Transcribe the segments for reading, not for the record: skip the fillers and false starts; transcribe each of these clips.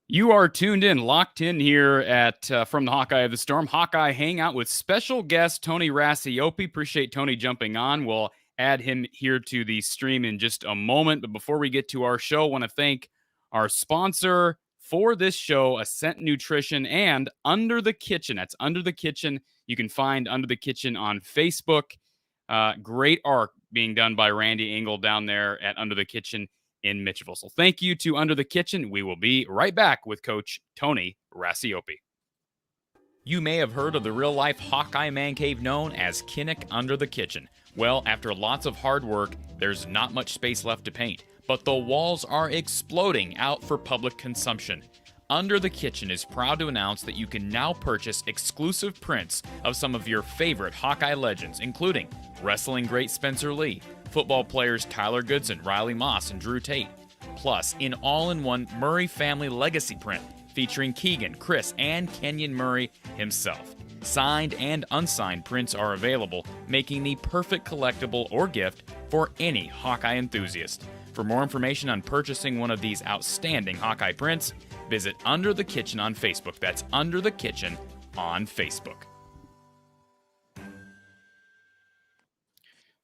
You are tuned in, locked in here at from the Hawkeye of the Storm, Hawkeye Hangout with special guest Tony Racioppi. Appreciate Tony jumping on. We'll add him here to the stream in just a moment. But before we get to our show, I want to thank our sponsor for this show, Ascent Nutrition and Under the Kitchen. That's Under the Kitchen. You can find Under the Kitchen on Facebook. Great art being done by Randy Engel down there at Under the Kitchen in Mitchellville. So thank you to Under the Kitchen. We will be right back with Coach Tony Racioppi. You may have heard of the real-life Hawkeye man cave known as Kinnick Under the Kitchen. Well, after lots of hard work, there's not much space left to paint, but the walls are exploding out for public consumption. Under the Kitchen is proud to announce that you can now purchase exclusive prints of some of your favorite Hawkeye legends, including wrestling great Spencer Lee, football players Tyler Goodson, Riley Moss, and Drew Tate. Plus, an all-in-one Murray family legacy print featuring Keegan, Chris, and Kenyon Murray himself. Signed and unsigned prints are available, making the perfect collectible or gift for any Hawkeye enthusiast. For more information on purchasing one of these outstanding Hawkeye prints, visit Under the Kitchen on Facebook. That's Under the Kitchen on Facebook.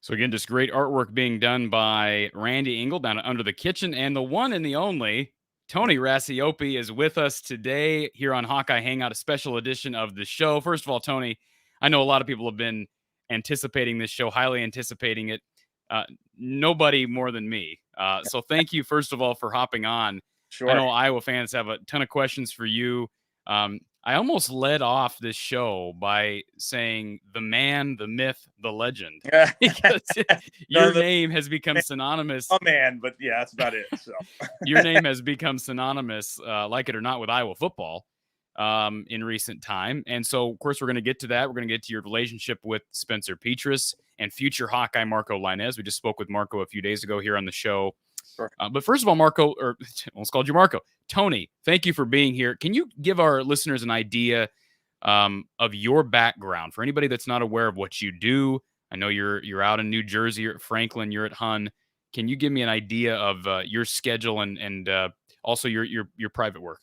So again, just great artwork being done by Randy Engel down at Under the Kitchen. And the one and the only, Tony Racioppi, is with us today here on Hawkeye Hangout, a special edition of the show. First of all, Tony, I know a lot of people have been anticipating this show, highly anticipating it. Nobody more than me. So thank you, first of all, for hopping on. Sure. I know Iowa fans have a ton of questions for you. I almost led off this show by saying the man, the myth, the legend, because your name has become synonymous. Oh, man, but yeah, that's about it. So your name has become synonymous, like it or not, with Iowa football in recent time. And so, of course, we're going to get to that. We're going to get to your relationship with Spencer Petras and future Hawkeye Marco Lainez. We just spoke with Marco a few days ago here on the show. Sure. But first of all, Marco, or almost called you Marco. Tony, thank you for being here. Can you give our listeners an idea of your background for anybody that's not aware of what you do? I know you're out in New Jersey, you're at Franklin, you're at Hun. Can you give me an idea of your schedule and also your private work?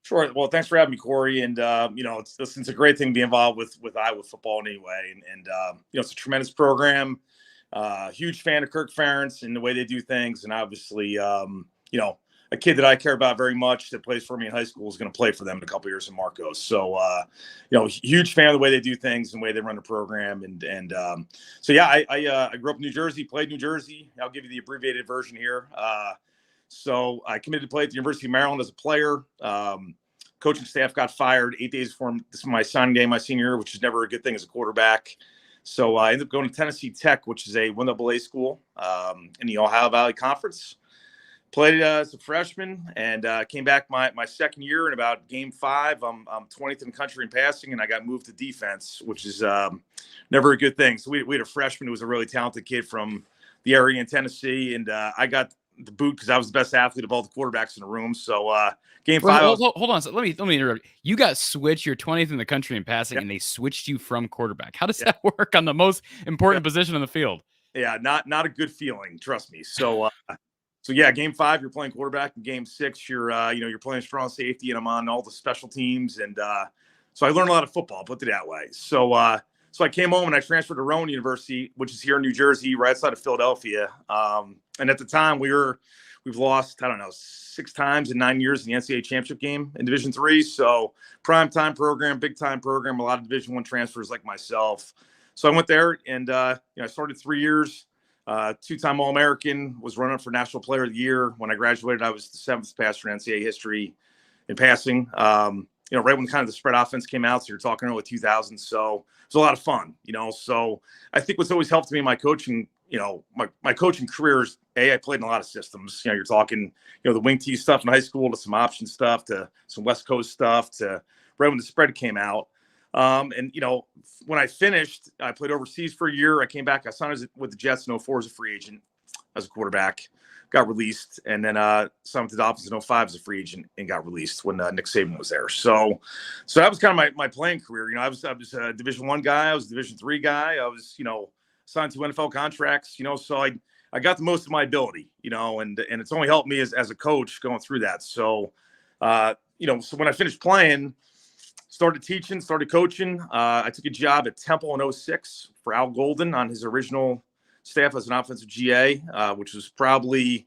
Sure. Well, thanks for having me, Corey. And it's a great thing to be involved with Iowa football anyway. And it's a tremendous program. Huge fan of Kirk Ferentz and the way they do things. And obviously, a kid that I care about very much that plays for me in high school is going to play for them in a couple of years in Marcos. So, huge fan of the way they do things and the way they run the program. I grew up in New Jersey, played New Jersey. I'll give you the abbreviated version here. So I committed to play at the University of Maryland as a player. Coaching staff got fired 8 days before my signing day my senior year, which is never a good thing as a quarterback. So I ended up going to Tennessee Tech, which is a 1AA school in the Ohio Valley Conference. Played as a freshman and came back my second year. And about game 5, I'm 20th in the country in passing, and I got moved to defense, which is never a good thing. So we had a freshman who was a really talented kid from the area in Tennessee, and I got the boot because I was the best athlete of all the quarterbacks in the room. So game 5. Hold on. So let me interrupt. You got switched. You're 20th in the country in passing, and they switched you from quarterback. How does that work on the most important position on the field? Yeah, not a good feeling. Trust me. So. So game 5, you're playing quarterback. In game 6, you're playing strong safety, and I'm on all the special teams. And so I learned a lot of football, put it that way. So I came home and I transferred to Rowan University, which is here in New Jersey, right outside of Philadelphia. And at the time we've lost, 6 times in 9 years in the NCAA championship game in Division III. So prime time program, big time program, a lot of Division I transfers like myself. So I went there and I started 3 years. 2-time All-American, was running for National Player of the Year. When I graduated, I was the 7th passer in NCAA history in passing. Right when kind of the spread offense came out, so you're talking early 2000s. So it was a lot of fun, So I think what's always helped me in my coaching, my coaching career is, I played in a lot of systems. You're talking, the wing tee stuff in high school to some option stuff to some West Coast stuff to right when the spread came out. When I finished, I played overseas for a year. I came back. I signed with the Jets in 2004 as a free agent, as a quarterback, got released, and then signed with the Dolphins in 2005 as a free agent and got released when Nick Saban was there. So that was kind of my playing career. I was a Division I guy. I was a Division III guy. I was, signed to NFL contracts, so I got the most of my ability, and it's only helped me as a coach going through that. So so when I finished playing, started teaching, started coaching. I took a job at Temple in 06 for Al Golden on his original staff as an offensive GA, which was probably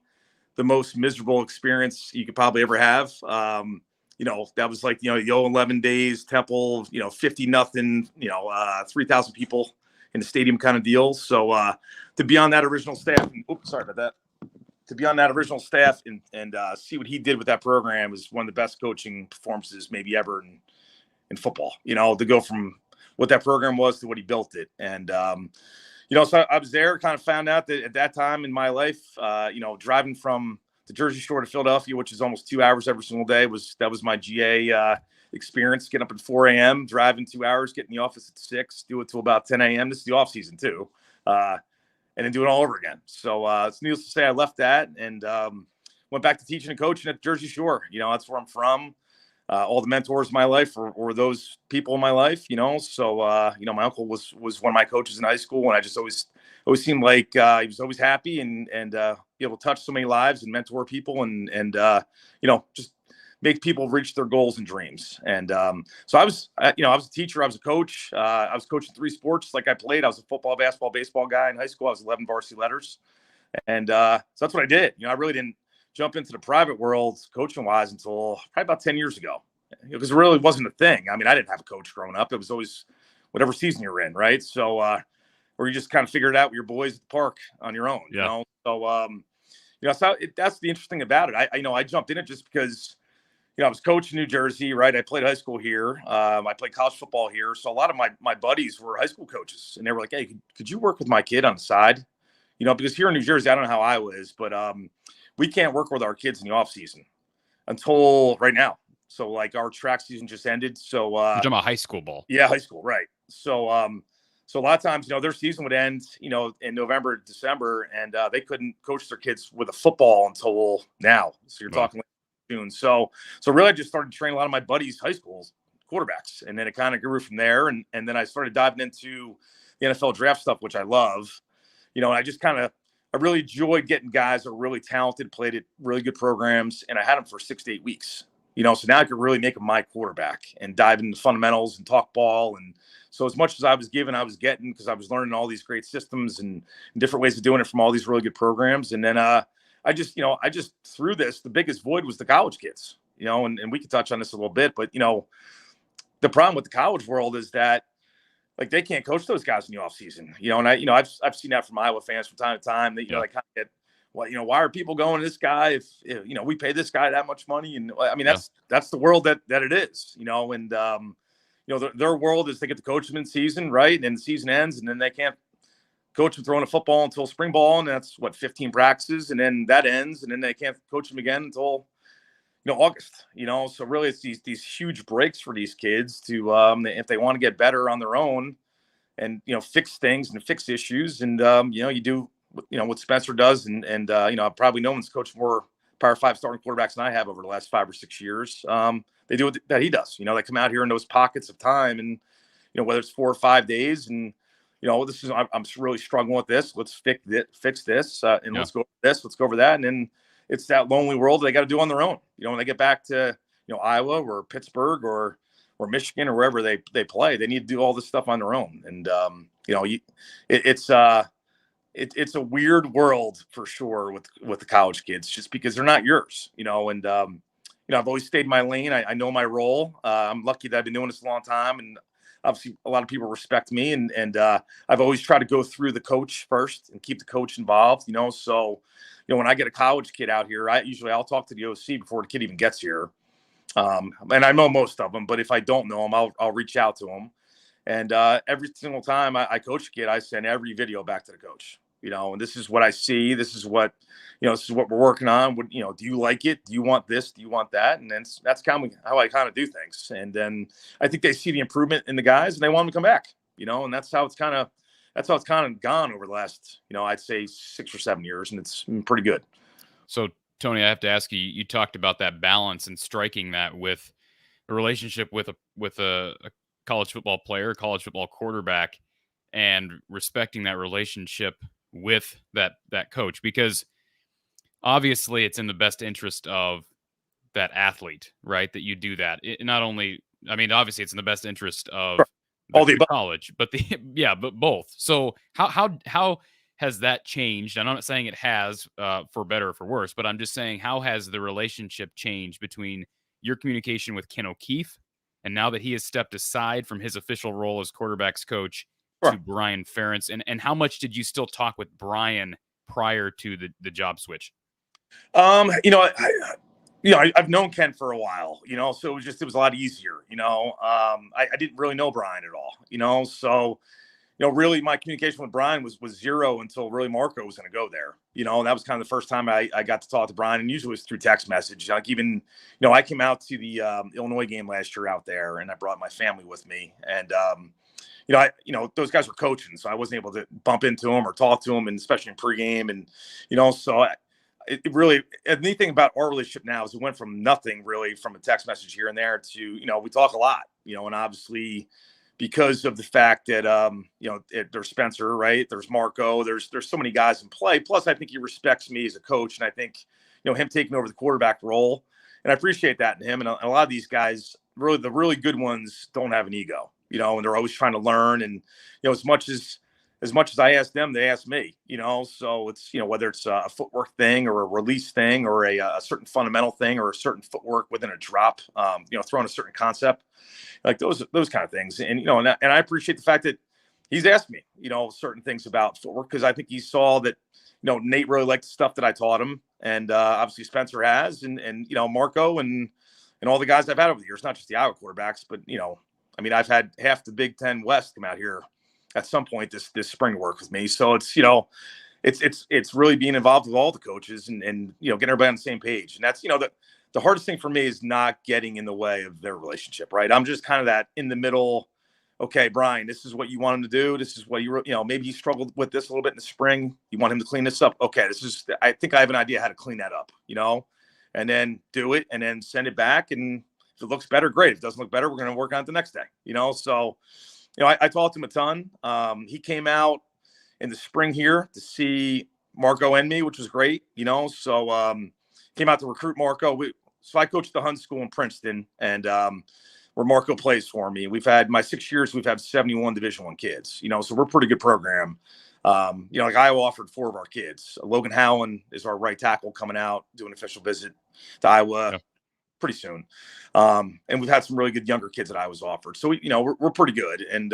the most miserable experience you could probably ever have. That was like, 11 days, Temple, 50-0, 3,000 people in the stadium kind of deal. So to be on that original staff, sorry about that. To be on that original staff and see what he did with that program is one of the best coaching performances maybe ever in football. To go from what that program was to what he built it. And, so I was there, kind of found out that at that time in my life, driving from the Jersey Shore to Philadelphia, which is almost 2 hours every single day, that was my GA experience. Getting up at 4 a.m., driving 2 hours, get in the office at 6, do it till about 10 a.m. This is the off season too, and then do it all over again. So it's needless to say, I left that and went back to teaching and coaching at Jersey Shore. That's where I'm from. All the mentors in my life or those people in my life, So, my uncle was one of my coaches in high school, and I just always seemed like he was always happy and be able to touch so many lives and mentor people and just make people reach their goals and dreams. And so I was a teacher, I was a coach, I was coaching 3 sports. Like I played, I was a football, basketball, baseball guy in high school. I was 11 varsity letters, and so that's what I did. I really didn't jump into the private world coaching wise until probably about 10 years ago, because it really wasn't a thing. I mean, I didn't have a coach growing up. It was always whatever season you're in. Right. So, or you just kind of figure it out with your boys at the park on your own, Yeah. So, that's the interesting about it. I jumped in it just because, I was coaching in New Jersey, right? I played high school here. I played college football here. So a lot of my buddies were high school coaches, and they were like, hey, could you work with my kid on the side? Because here in New Jersey, I don't know how Iowa is, but we can't work with our kids in the off season until right now. So like our track season just ended. So you're talking about high school ball. Yeah, high school, right. So so a lot of times, their season would end, in November, December, and they couldn't coach their kids with a football until now. So you're talking like June. So really I just started training a lot of my buddies' high schools quarterbacks, and then it kind of grew from there. And then I started diving into the NFL draft stuff, which I love. And I really enjoyed getting guys that are really talented, played at really good programs, and I had them for 6 to 8 weeks. So now I could really make them my quarterback and dive into the fundamentals and talk ball. And so as much as I was given, I was getting, because I was learning all these great systems and different ways of doing it from all these really good programs. And then I just through this, the biggest void was the college kids, and we could touch on this a little bit, but, the problem with the college world is that, like, they can't coach those guys in the off season, and I've seen that from Iowa fans from time to time. That, they kind of get, well, why are people going to this guy if we pay this guy that much money? And I mean, that's the world that it is, and their world is they get to coach them in season, right? And then the season ends, and then they can't coach them throwing a football until spring ball, and that's 15 practices, and then that ends, and then they can't coach them again until August. So really it's these huge breaks for these kids to if they want to get better on their own and fix things and fix issues, and you do what Spencer does, and probably no one's coached more Power 5 starting quarterbacks than I have over the last 5 or 6 years. They do what that he does. They come out here in those pockets of time, and whether it's 4 or 5 days, and I'm really struggling with this. Let's fix this, and let's go over this. Let's go over that, and then it's that lonely world they got to do on their own. When they get back to Iowa or Pittsburgh or Michigan or wherever they play, they need to do all this stuff on their own. And it's a weird world for sure with the college kids, just because they're not yours. And I've always stayed in my lane. I know my role. I'm lucky that I've been doing this a long time, and obviously a lot of people respect me. And I've always tried to go through the coach first and keep the coach involved. So when I get a college kid out here, I'll talk to the OC before the kid even gets here. And I know most of them, but if I don't know them, I'll reach out to them. And every single time I coach a kid, I send every video back to the coach. And this is what I see. This is what we're working on. Do you like it? Do you want this? Do you want that? And then that's kind of how I kind of do things. And then I think they see the improvement in the guys, and they want them to come back. And that's how it's kind of gone over the last, I'd say 6 or 7 years, and it's been pretty good. So Tony, I have to ask you. You talked about that balance and striking that with a relationship with a college football player, college football quarterback, and respecting that relationship with that coach, because obviously it's in the best interest of that athlete, right? That you do that. It not only, I mean, obviously it's in the best interest of Sure. All the the above. college, but yeah, but both. So how has that changed? And I'm not saying it has for better or for worse, but I'm just saying, how has the relationship changed between your communication with Ken O'Keefe and now that he has stepped aside from his official role as quarterback's coach to Sure. Brian Ferentz? And how much did you still talk with Brian prior to the job switch? I've known Ken for a while, so it was a lot easier, I didn't really know Brian at all, so, really my communication with Brian was zero until really Marco was going to go there, and that was kind of the first time I got to talk to Brian, and usually it was through text message. Like even, I came out to the Illinois game last year out there, and I brought my family with me, and, those guys were coaching, so I wasn't able to bump into them or talk to them, and especially in pregame, and, so it really, the neat thing about our relationship now is it went from nothing really from a text message here and there to, we talk a lot, and obviously because of the fact that, there's Spencer, right? There's Marco, there's so many guys in play. Plus I think he respects me as a coach. And I think, him taking over the quarterback role, and I appreciate that in him. And a lot of these guys, really, the really good ones don't have an ego, and they're always trying to learn. And, as much as I ask them, they ask me, so it's, whether it's a footwork thing or a release thing or a certain fundamental thing or a certain footwork within a drop, throwing a certain concept, like those kind of things. And, and I appreciate the fact that he's asked me, certain things about footwork, because I think he saw that, Nate really liked the stuff that I taught him. And obviously Spencer has, and Marco and all the guys I've had over the years, not just the Iowa quarterbacks, but, I've had half the Big Ten West come out here at some point this spring to work with me. So it's, it's really being involved with all the coaches and getting everybody on the same page. And that's, the hardest thing for me is not getting in the way of their relationship, right? I'm just kind of that in the middle. Okay, Brian, this is what you want him to do. This is what maybe he struggled with this a little bit in the spring. You want him to clean this up. Okay, I think I have an idea how to clean that up, and then do it and then send it back. And if it looks better, great. If it doesn't look better, we're going to work on it the next day, so, I talked to him a ton. He came out in the spring here to see Marco and me, which was great, so came out to recruit Marco. So I coached the Hunt School in Princeton, and where Marco plays for me. We've had my 6 years, we've had 71 Division I kids, so we're a pretty good program. Like Iowa offered 4 of our kids. Logan Howland is our right tackle coming out, doing an official visit to Iowa pretty soon. And we've had some really good younger kids that Iowa's offered. So, we're pretty good. And,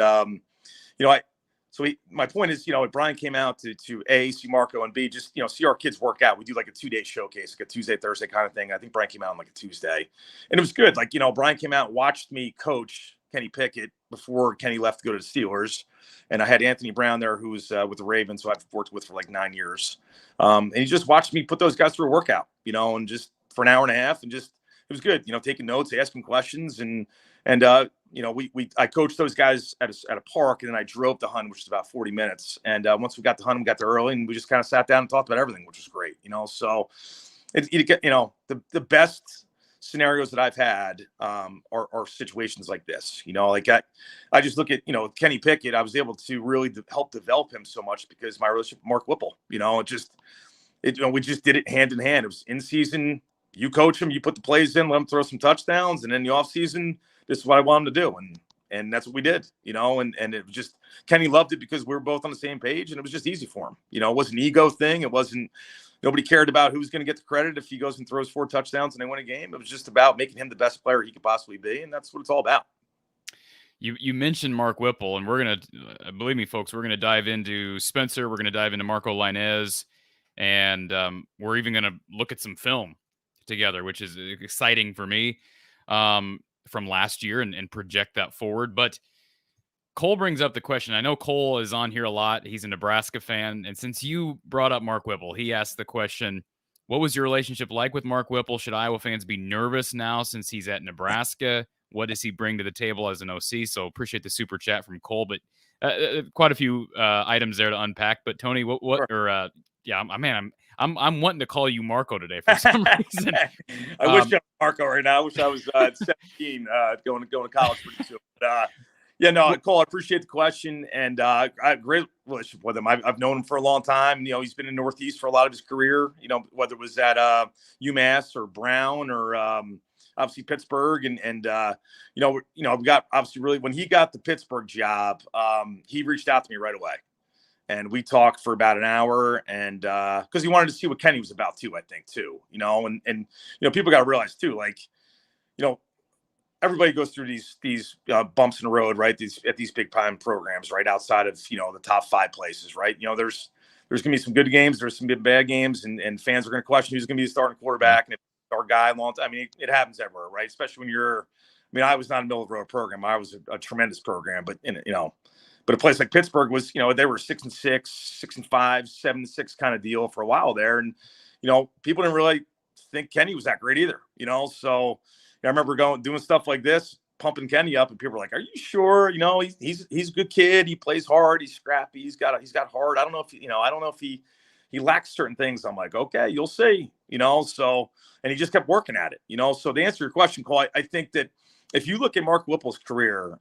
my point is, Brian came out to A, see Marco, and B, just, see our kids work out. We do like a 2-day showcase, like a Tuesday, Thursday kind of thing. I think Brian came out on like a Tuesday, and it was good. Like, Brian came out and watched me coach Kenny Pickett before Kenny left to go to the Steelers. And I had Anthony Brown there, who was with the Ravens, who I've worked with for like 9 years. And he just watched me put those guys through a workout, and just for an hour and a half, and just, it was good, taking notes, asking questions, and I coached those guys at a park, and then I drove to Hunt, which is about 40 minutes. And once we got to Hunt, we got there early, and we just kind of sat down and talked about everything, which was great, so the best scenarios that I've had are situations like this, like I just look at, Kenny Pickett. I was able to really help develop him so much because my relationship with Mark Whipple, we just did it hand in hand. It was in season. You coach him, you put the plays in, let him throw some touchdowns. And in the off season, this is what I want him to do. And that's what we did, and it was just, Kenny loved it because we were both on the same page, and it was just easy for him. It wasn't an ego thing. It wasn't, nobody cared about who's going to get the credit if he goes and throws 4 touchdowns and they win a game. It was just about making him the best player he could possibly be. And that's what it's all about. You mentioned Mark Whipple, and we're going to, believe me, folks, we're going to dive into Spencer. We're going to dive into Marco Lainez, and we're even going to look at some film together, which is exciting for me from last year and project that forward. But Cole brings up the question. I know Cole is on here a lot. He's a Nebraska fan. And since you brought up Mark Whipple, he asked the question, what was your relationship like with Mark Whipple? Should Iowa fans be nervous now since he's at Nebraska? What does he bring to the table as an OC? So appreciate the super chat from Cole, but quite a few items there to unpack. But Tony, I'm wanting to call you Marco today for some reason. I wish I was Marco right now. I wish I was 17 going to college pretty soon. But Yeah, no, Cole, I appreciate the question, and I have a great relationship with him. I've known him for a long time. You know, he's been in Northeast for a lot of his career. You know, whether it was at UMass or Brown or obviously Pittsburgh, and we got obviously really when he got the Pittsburgh job, he reached out to me right away, and we talked for about an hour, and because he wanted to see what Kenny was about too, I think too. You know, and people got to realize too, like, everybody goes through these bumps in the road, right? These big time programs, right? Outside of, the top 5 places, right? There's going to be some good games. There's some bad games, and fans are going to question who's going to be the starting quarterback and our guy long time. I mean, it happens everywhere, right? Especially when I was not a middle of the road program. I was a tremendous program, but but a place like Pittsburgh was, they were 6-6, 6-5, 7-6 kind of deal for a while there. And, people didn't really think Kenny was that great either, so I remember doing stuff like this, pumping Kenny up, and people were like, "Are you sure? He's a good kid. He plays hard. He's scrappy. He's got heart. I don't know if he lacks certain things." I'm like, "Okay, you'll see." So, and he just kept working at it. So to answer your question, Cole, I think that if you look at Mark Whipple's career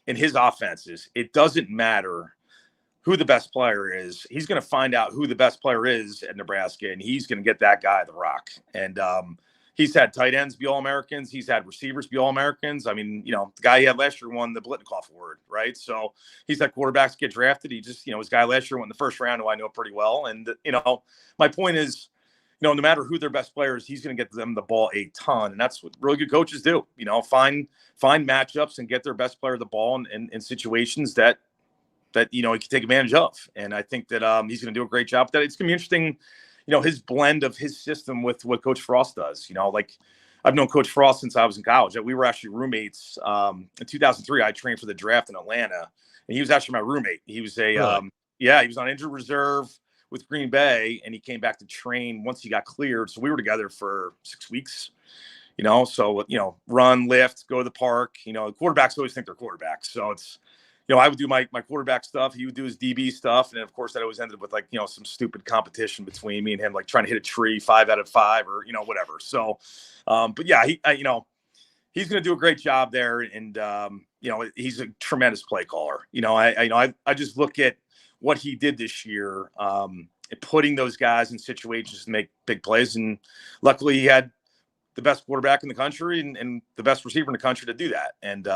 in his offenses, it doesn't matter who the best player is. He's going to find out who the best player is at Nebraska, and he's going to get that guy the rock. And he's had tight ends be All-Americans. He's had receivers be All-Americans. I mean, the guy he had last year won the Blitnikoff Award, right? So he's had quarterbacks get drafted. He just, his guy last year went in the first round, who I know pretty well. And, my point is, no matter who their best player is, he's going to get them the ball a ton. And that's what really good coaches do, find matchups and get their best player the ball in situations that he can take advantage of. And I think that he's going to do a great job with that. It's going to be interesting, his blend of his system with what Coach Frost does. Like, I've known Coach Frost since I was in college. We were actually roommates. In 2003, I trained for the draft in Atlanta, and he was actually my roommate. He was he was on injured reserve with Green Bay, and he came back to train once he got cleared. So we were together for 6 weeks. So run, lift, go to the park. Quarterbacks always think they're quarterbacks. So it's, I would do my quarterback stuff. He would do his DB stuff. And of course, that always ended with some stupid competition between me and him, like trying to hit a tree 5 out of 5 or, whatever. So, but yeah, he's going to do a great job there. And, he's a tremendous play caller. I just look at what he did this year, putting those guys in situations to make big plays. And luckily he had the best quarterback in the country and the best receiver in the country to do that. And,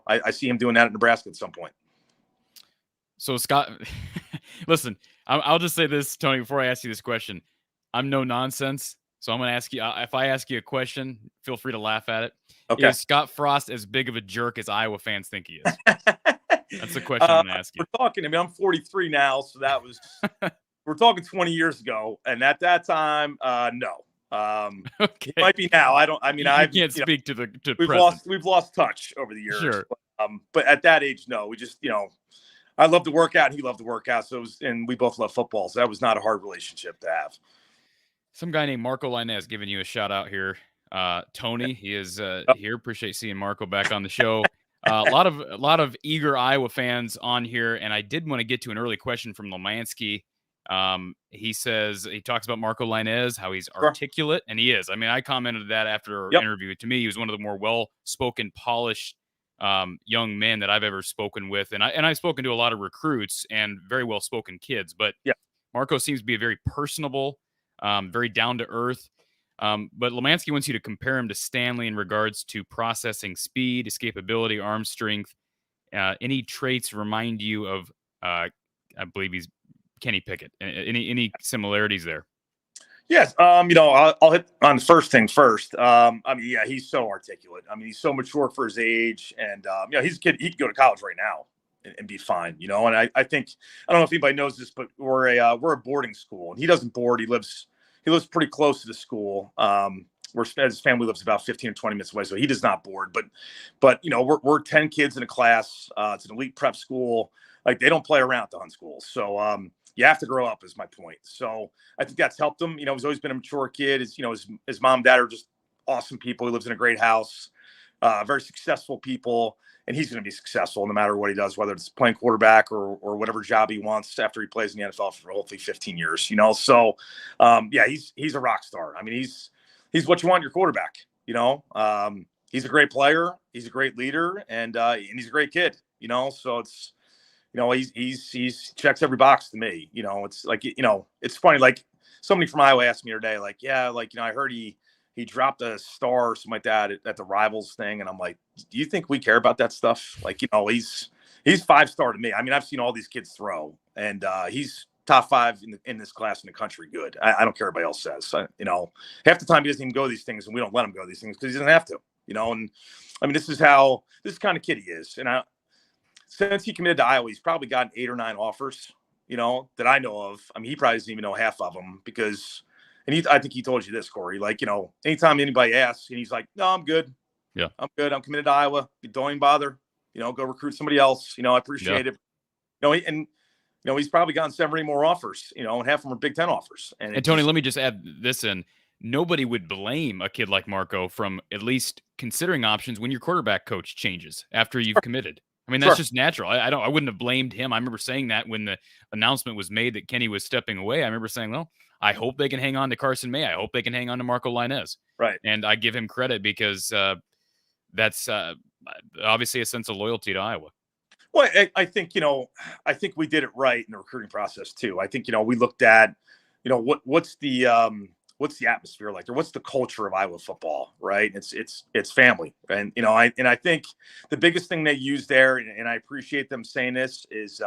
I see him doing that at Nebraska at some point. So, Scott, listen, I'll just say this, Tony, before I ask you this question. I'm no nonsense, so I'm going to ask you, if I ask you a question, feel free to laugh at it. Okay. Is Scott Frost as big of a jerk as Iowa fans think he is? That's the question I'm going to ask you. We're talking, I'm 43 now, so that was, we're talking 20 years ago. And at that time, no. Okay. It might be now. I can't speak to we've lost touch over the years. Sure. But at that age, no. We just, I love to work out and he loved to work out. So and we both love football. So that was not a hard relationship to have. Some guy named Marco Linez giving you a shout out here. Tony, he is here. Appreciate seeing Marco back on the show. A lot of eager Iowa fans on here, and I did want to get to an early question from Lomansky. He talks about Marco Linez, how he's articulate, and he is. I mean, I commented that after our interview. To me, he was one of the more well-spoken, polished young men that I've ever spoken with, and I've spoken to a lot of recruits and very well-spoken kids. But Marco seems to be a very personable, very down to earth. But Lomansky wants you to compare him to Stanley in regards to processing speed, escapability, arm strength. Any traits remind you of? I believe he's Kenny Pickett. Any similarities there? Yes. I'll hit on the first thing first. He's so articulate. I mean, he's so mature for his age, and he's a kid. He could go to college right now and be fine. And I think, I don't know if anybody knows this, but we're a boarding school, and he doesn't board. He lives pretty close to the school. Where his family lives about 15 or 20 minutes away, so he does not board. But we're 10 kids in a class. It's an elite prep school. Like, they don't play around at the Hunt school. So you have to grow up, is my point. So I think that's helped him. He's always been a mature kid. His mom and dad are just awesome people. He lives in a great house, very successful people, and he's going to be successful no matter what he does, whether it's playing quarterback or whatever job he wants after he plays in the NFL for hopefully 15 years. So he's a rock star. I mean, he's what you want in your quarterback. he's a great player. He's a great leader, and he's a great kid. So it's he's checks every box to me. It's like it's funny. Like somebody from Iowa asked me today, like, yeah, like I heard he dropped a star or something like that at the Rivals thing, and I'm like, do you think we care about that stuff? Like he's 5-star to me. I mean, I've seen all these kids throw, and he's top 5 in this class in the country. Good. I don't care what anybody else says. Half the time he doesn't even go to these things, and we don't let him go to these things because he doesn't have to. And I mean, this is kind of kid he is. And since he committed to Iowa, he's probably gotten 8 or 9 offers, that I know of. I mean, he probably doesn't even know half of them because, I think he told you this, Corey, like, anytime anybody asks and he's like, no, I'm good. Yeah, I'm good. I'm committed to Iowa. Don't even bother, go recruit somebody else. I appreciate it. He's probably gotten 7 or 8 more offers, and half of them are Big Ten offers. And Tony, let me just add this in. Nobody would blame a kid like Marco from at least considering options when your quarterback coach changes after you've committed. I mean, that's just natural. I wouldn't have blamed him. I remember saying that when the announcement was made that Kenny was stepping away. I remember saying, well, I hope they can hang on to Carson May. I hope they can hang on to Marco Linez. Right. And I give him credit because that's obviously a sense of loyalty to Iowa. Well, I think, I think we did it right in the recruiting process too. I think, we looked at, what's the atmosphere like there? What's the culture of Iowa football, right? It's family. And, I think the biggest thing they use there, and I appreciate them saying this, is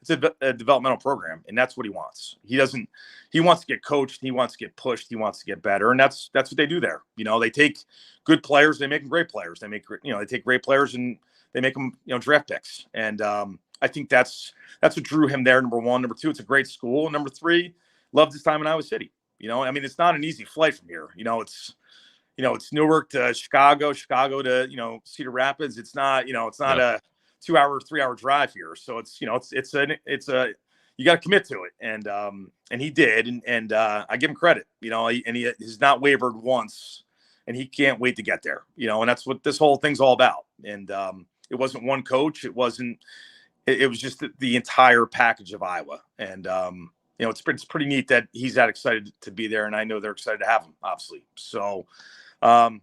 it's a developmental program, and that's what he wants. He wants to get coached. He wants to get pushed. He wants to get better. And that's what they do there. They take good players. They make them great players. They take great players and they make them, draft picks. And I think that's what drew him there. Number 1. Number 2, it's a great school. And number 3, loved his time in Iowa City. I mean, it's not an easy flight from here. It's Newark to Chicago to, Cedar Rapids. It's not, it's not a 2-hour, 3-hour drive here. So it's you got to commit to it. And he did. And I give him credit, he has not wavered once, and he can't wait to get there, and that's what this whole thing's all about. And it wasn't one coach. It was just the entire package of Iowa. And, it's pretty neat that he's that excited to be there, and I know they're excited to have him, obviously. So, the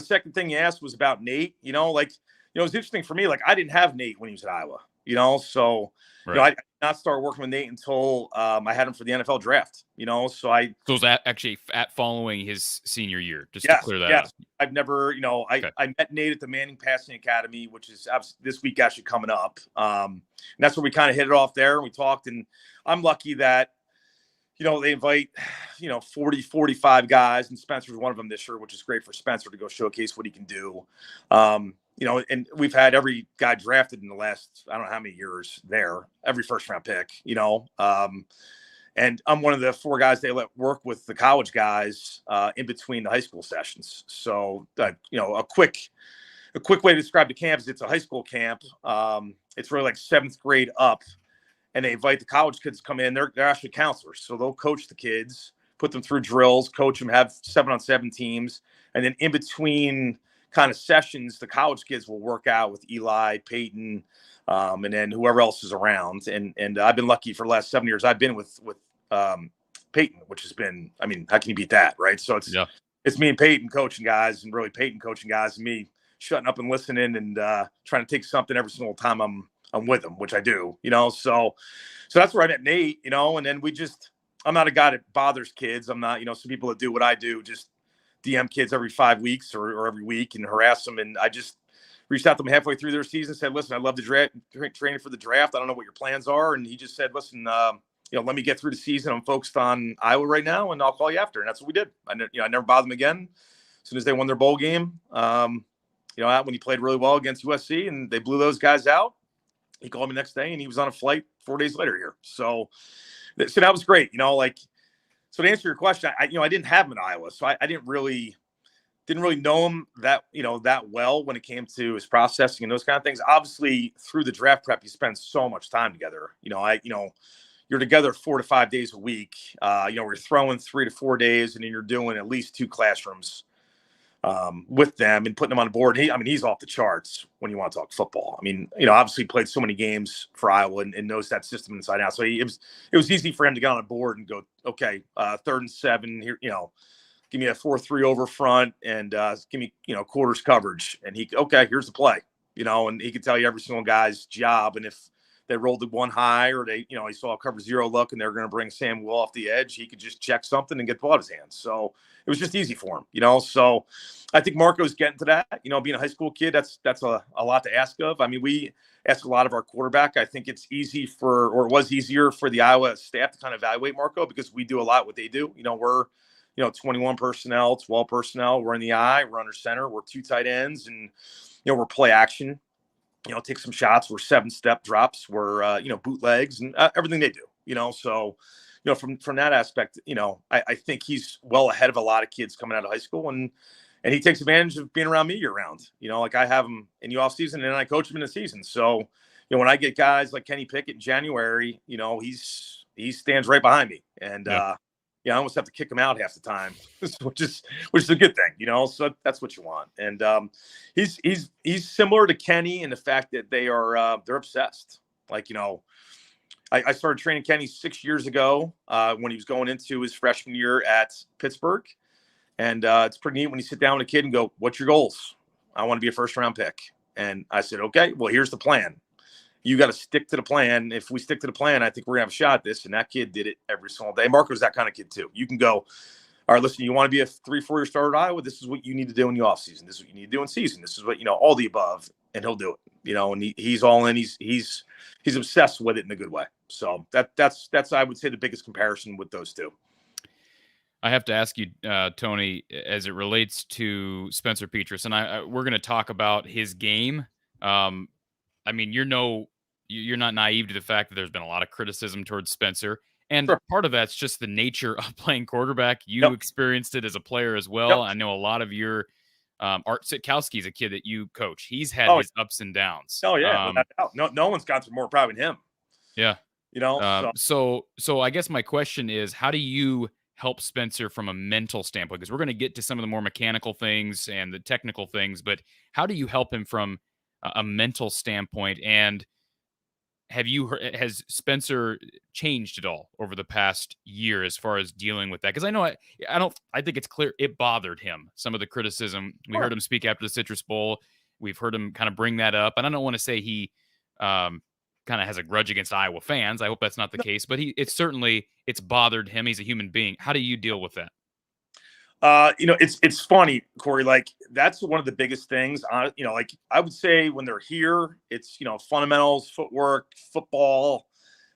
second thing you asked was about Nate. It was interesting for me. Like, I didn't have Nate when he was at Iowa. So right. I did not start working with Nate until I had him for the NFL draft. So it was actually at following his senior year. Just to clear that up. I've never, I met Nate at the Manning Passing Academy, which is this week actually coming up. And that's where we kind of hit it off there, and we talked. And I'm lucky that they invite, 40, 45 guys, and Spencer's one of them this year, which is great for Spencer to go showcase what he can do. And we've had every guy drafted in the last, I don't know how many years there, every first-round pick, and I'm one of the 4 guys they let work with the college guys in between the high school sessions. So, a quick way to describe the camp is it's a high school camp. It's really like 7th grade up. And they invite the college kids to come in. They're actually counselors. So they'll coach the kids, put them through drills, coach them, have 7-on-7 teams. And then in between kind of sessions, the college kids will work out with Eli, Peyton, and then whoever else is around. And I've been lucky for the last 7 years. I've been with Peyton, which has been, I mean, how can you beat that, right? So it's me and Peyton coaching guys, and really Peyton coaching guys, and me shutting up and listening and trying to take something every single time I'm with them, which I do, so that's where I met Nate, and then I'm not a guy that bothers kids. I'm not, some people that do what I do, just DM kids every 5 weeks or every week and harass them. And I just reached out to them halfway through their season, said, listen, I'd love to training for the draft. I don't know what your plans are. And he just said, listen, let me get through the season. I'm focused on Iowa right now, and I'll call you after. And that's what we did. I never bothered them again. As soon as they won their bowl game, when he played really well against USC and they blew those guys out, he called me the next day, and he was on a flight 4 days later here. So that was great. So to answer your question, I didn't have him in Iowa, so I didn't really know him that well when it came to his processing and those kind of things. Obviously, through the draft prep, you spend so much time together. You're together 4 to 5 days a week. We're throwing 3 to 4 days, and then you're doing at least 2 classrooms with them and putting them on the board. He's off the charts when you want to talk football. Obviously played so many games for Iowa and knows that system inside out. So it was easy for him to get on a board and go, okay, 3rd and 7 here, give me a 4-3 over front and give me, quarters coverage. And okay, here's the play, and he could tell you every single guy's job. And if they rolled it one high or they, he saw a cover zero look and they're going to bring Sam Will off the edge, he could just check something and get the ball out of his hands. So it was just easy for him, So I think Marco's getting to that, being a high school kid, that's a lot to ask of. I mean, we ask a lot of our quarterback. I think it was easier for the Iowa staff to kind of evaluate Marco because we do a lot what they do. We're, 21 personnel, 12 personnel. We're in the eye, we're under center, we're 2 tight ends, and, we're play action. Take some shots. We're 7-step drops. We're, bootlegs and everything they do, So, from that aspect, I think he's well ahead of a lot of kids coming out of high school, and he takes advantage of being around me year round. Like I have him in the off season and I coach him in the season. So, when I get guys like Kenny Pickett in January, he stands right behind me, and I almost have to kick him out half the time, which is a good thing, So that's what you want. And he's similar to Kenny in the fact that they're obsessed. Like, I started training Kenny 6 years ago when he was going into his freshman year at Pittsburgh, and it's pretty neat when you sit down with a kid and go, "What's your goals?" "I want to be a first-round pick." And I said, "Okay, well, here's the plan. You got to stick to the plan. If we stick to the plan, I think we're going to have a shot at this." And that kid did it every single day. Marco's that kind of kid too. You can go, "All right, listen, you want to be a 3-4 year starter at Iowa? This is what you need to do in the offseason. This is what you need to do in season. This is what, all the above." And he'll do it, and he's all in. He's obsessed with it in a good way. So that's I would say the biggest comparison with those two. I have to ask you, Tony, as it relates to Spencer Petras, and we're going to talk about his game. I mean, you're not naive to the fact that there's been a lot of criticism towards Spencer. And Sure. Part of that's just the nature of playing quarterback. You experienced it as a player as well. I know a lot of your Art Sitkowski's a kid that you coach. He's had his ups and downs. Oh, yeah. No one's got more pride than him. Yeah. So I guess my question is, how do you help Spencer from a mental standpoint? Because we're going to get to some of the more mechanical things and the technical things, but how do you help him from a mental standpoint? And has Spencer changed at all over the past year as far as dealing with that? Because I think it's clear it bothered him, some of the criticism. We heard him speak after the Citrus Bowl. We've heard him kind of bring that up. And I don't want to say he kind of has a grudge against Iowa fans. I hope that's not the case, but it's bothered him. He's a human being. How do you deal with that? It's funny, Corey, like that's one of the biggest things, like I would say when they're here, it's, fundamentals, footwork, football.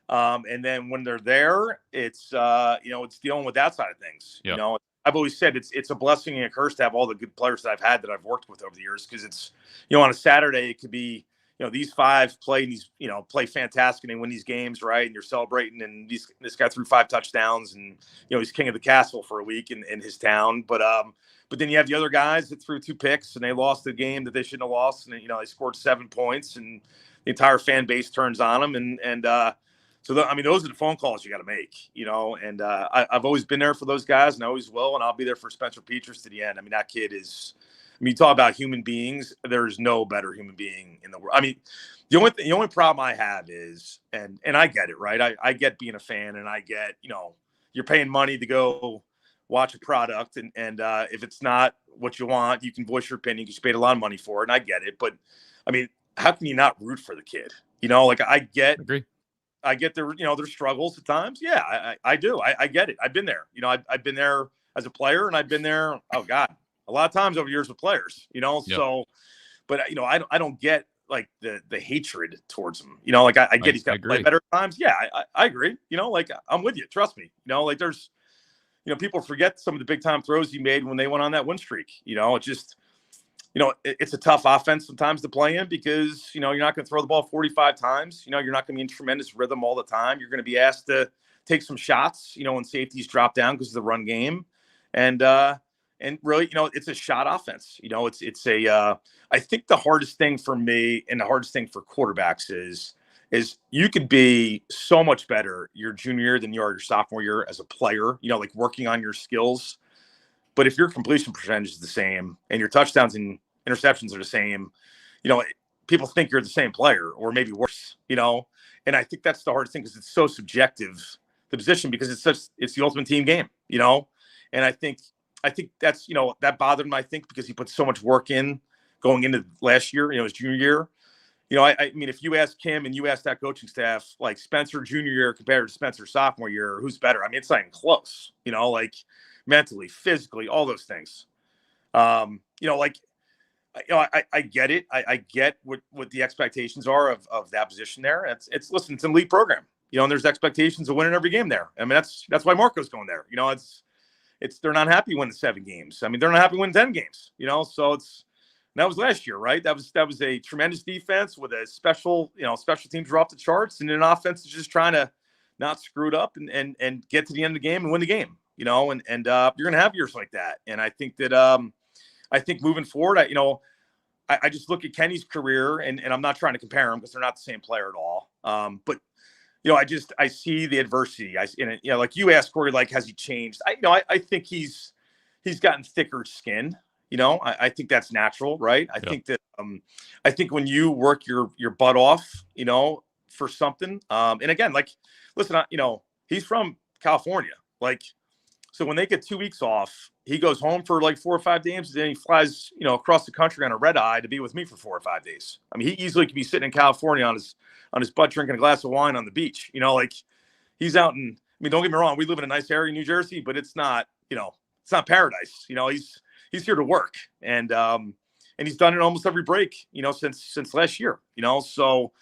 And then when they're there, it's dealing with that side of things. Yeah. I've always said it's a blessing and a curse to have all the good players that I've had that I've worked with over the years. Cause it's, on a Saturday, it could be, these 5 play these, play fantastic and they win these games, right? And you're celebrating, and this guy threw 5 touchdowns, and he's king of the castle for a week in his town. But then you have the other guys that threw 2 picks and they lost the game that they shouldn't have lost, and they scored 7 points, and the entire fan base turns on them, and so those are the phone calls you got to make, And I've always been there for those guys, and I always will, and I'll be there for Spencer Petras to the end. That kid is. You talk about human beings. There's no better human being in the world. The only problem I have is, and I get it, right? I get being a fan, and I get, you're paying money to go watch a product, and if it's not what you want, you can voice your opinion because you paid a lot of money for it, and I get it. But how can you not root for the kid? I get their struggles at times. Yeah, I do. I get it. I've been there. I've been there as a player, and I've been there. Oh God. A lot of times over years with players, Yep. So, but I don't get like the hatred towards him, I get he's got to play better times. Yeah, I agree. I'm with you. Trust me. There's, people forget some of the big time throws he made when they went on that win streak. It just, it's a tough offense sometimes to play in because, you're not going to throw the ball 45 times. You're not going to be in tremendous rhythm all the time. You're going to be asked to take some shots, when safeties drop down because of the run game. And really, it's a shot offense. I think the hardest thing for me and the hardest thing for quarterbacks is you could be so much better your junior year than you are your sophomore year as a player, like working on your skills. But if your completion percentage is the same and your touchdowns and interceptions are the same, people think you're the same player or maybe worse, and I think that's the hardest thing because it's so subjective, the position, because it's the ultimate team game, and I think think that's, that bothered him, I think, because he put so much work in going into last year, his junior year. I mean, if you ask him and you ask that coaching staff, like Spencer junior year compared to Spencer sophomore year, who's better? I mean, it's not even close, like mentally, physically, all those things. Like, I get it. I get what the expectations are of that position there. Listen, it's an elite program, and there's expectations of winning every game there. I mean, that's why Marco's going there. They're not happy winning 7 games. I mean, they're not happy winning 10 games, so that was last year, right? That was a tremendous defense with a special teams were off the charts, and an offense is just trying to not screw it up and get to the end of the game and win the game, and you're going to have years like that. And I think that, I think moving forward, I just look at Kenny's career, and I'm not trying to compare him because they're not the same player at all. But I see the adversity. Like you asked Corey, like, has he changed? I think he's gotten thicker skin. I think that's natural, right? I think that I think when you work your butt off, for something, and again, like, listen, he's from California, like. So when they get 2 weeks off, he goes home for like 4 or 5 days, and then he flies, across the country on a red eye to be with me for 4 or 5 days. I mean, he easily could be sitting in California on his butt drinking a glass of wine on the beach. Like he's out in. I mean, don't get me wrong, we live in a nice area in New Jersey, but it's not, it's not paradise. He's here to work, and he's done it almost every break, since last year. So,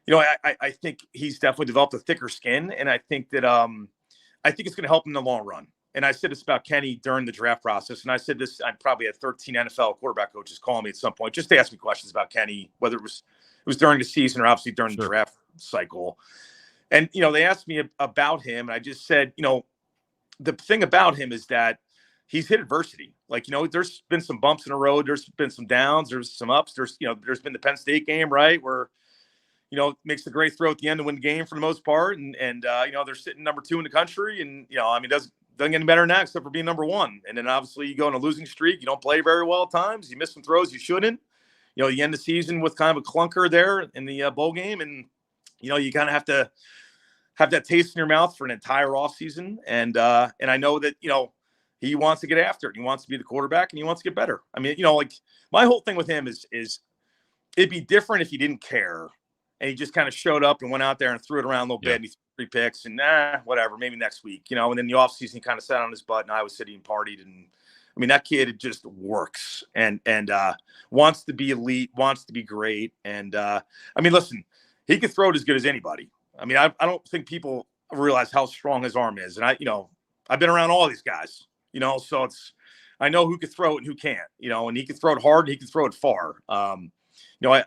I think he's definitely developed a thicker skin, and I think that I think it's going to help him in the long run. And I said this about Kenny during the draft process. And I said this, I probably had 13 NFL quarterback coaches calling me at some point just to ask me questions about Kenny, whether it was during the season or obviously during the draft cycle. And, they asked me about him. And I just said, the thing about him is that he's hit adversity. Like, there's been some bumps in the road. There's been some downs. There's some ups. There's been the Penn State game, right, where makes the great throw at the end to win the game for the most part. And they're sitting number 2 in the country. And, I mean, doesn't get any better than that except for being number 1. And then obviously you go on a losing streak. You don't play very well at times. You miss some throws you shouldn't. You end the season with kind of a clunker there in the bowl game. And, you kind of have to have that taste in your mouth for an entire offseason. And I know that, he wants to get after it. He wants to be the quarterback and he wants to get better. I mean, like my whole thing with him is it'd be different if he didn't care. And he just kind of showed up and went out there and threw it around a little bit. And he threw 3 picks and whatever, maybe next week, and then the offseason he kind of sat on his butt in Iowa City and partied. And I mean, that kid just works and wants to be elite, wants to be great. And I mean, listen, he could throw it as good as anybody. I mean, I don't think people realize how strong his arm is. And I've been around all these guys, so I know who could throw it and who can't, and he can throw it hard and he can throw it far. I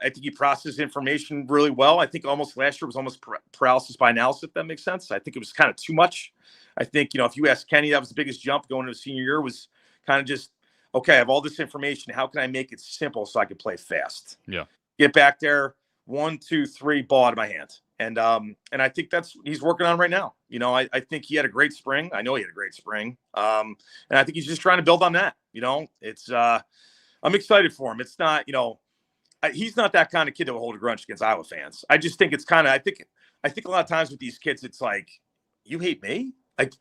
think he processed information really well. I think almost last year was almost paralysis by analysis, if that makes sense. I think it was kind of too much. I think, if you ask Kenny, that was the biggest jump going into senior year was kind of just, okay, I have all this information. How can I make it simple so I can play fast? Yeah. Get back there, 1, 2, 3, ball out of my hand. And I think that's what he's working on right now. I think he had a great spring. I know he had a great spring. And I think he's just trying to build on that. It's I'm excited for him. It's not, he's not that kind of kid that will hold a grudge against Iowa fans. I just think it's kind of, I think a lot of times with these kids, it's like, you hate me? Like,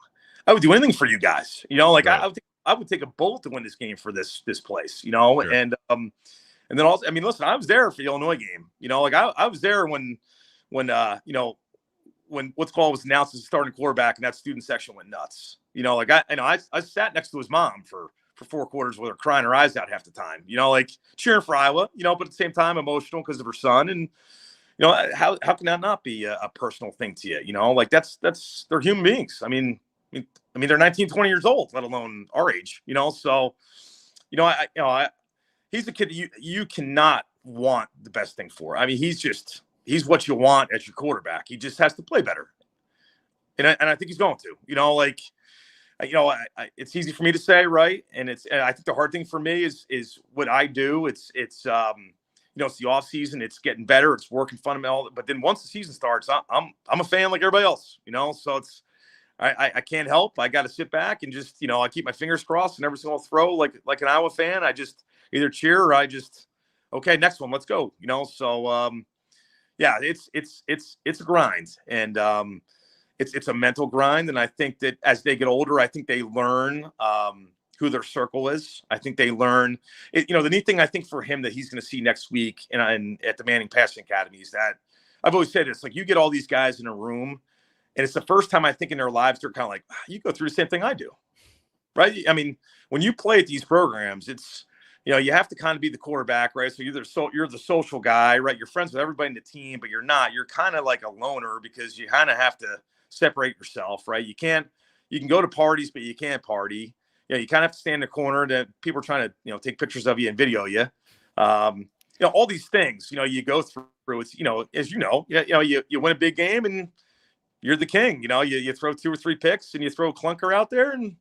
I would do anything for you guys. Right. I would take a bullet to win this game for this place, Sure. And then also, I mean, listen, I was there for the Illinois game, I was there when what's called was announced as a starting quarterback and that student section went nuts. I sat next to his mom for 4 quarters with her crying her eyes out half the time, like cheering for Iowa, but at the same time emotional because of her son. And, how can that not be a personal thing to you? Like that's they're human beings. I mean, they're 19, 20 years old, let alone our age, so, he's a kid that you cannot want the best thing for. I mean, he's what you want as your quarterback. He just has to play better. And I think he's going to, it's easy for me to say, right? And I think the hard thing for me is what I do. It's the off season. It's getting better. It's working fundamental. But then once the season starts, I'm a fan like everybody else. So it's I can't help. I got to sit back and just I keep my fingers crossed and every single throw like an Iowa fan. I just either cheer or I just okay, next one, let's go. So yeah, it's a grind and it's a mental grind. And I think that as they get older, I think they learn who their circle is. I think they learn it. The neat thing I think for him that he's going to see next week and at the Manning Passing Academy is that I've always said this, like you get all these guys in a room and it's the first time I think in their lives, they're kind of like, you go through the same thing I do. Right. I mean, when you play at these programs, it's, you have to kind of be the quarterback, right? So you're the social guy, right? You're friends with everybody in the team, but you're not. You're kind of like a loner because you kind of have to separate yourself, right? You can go to parties, but you can't party. You kind of have to stand in the corner that people are trying to, take pictures of you and video you. All these things, you go through. It's, as you win a big game and you're the king. You throw 2 or 3 picks and you throw a clunker out there, and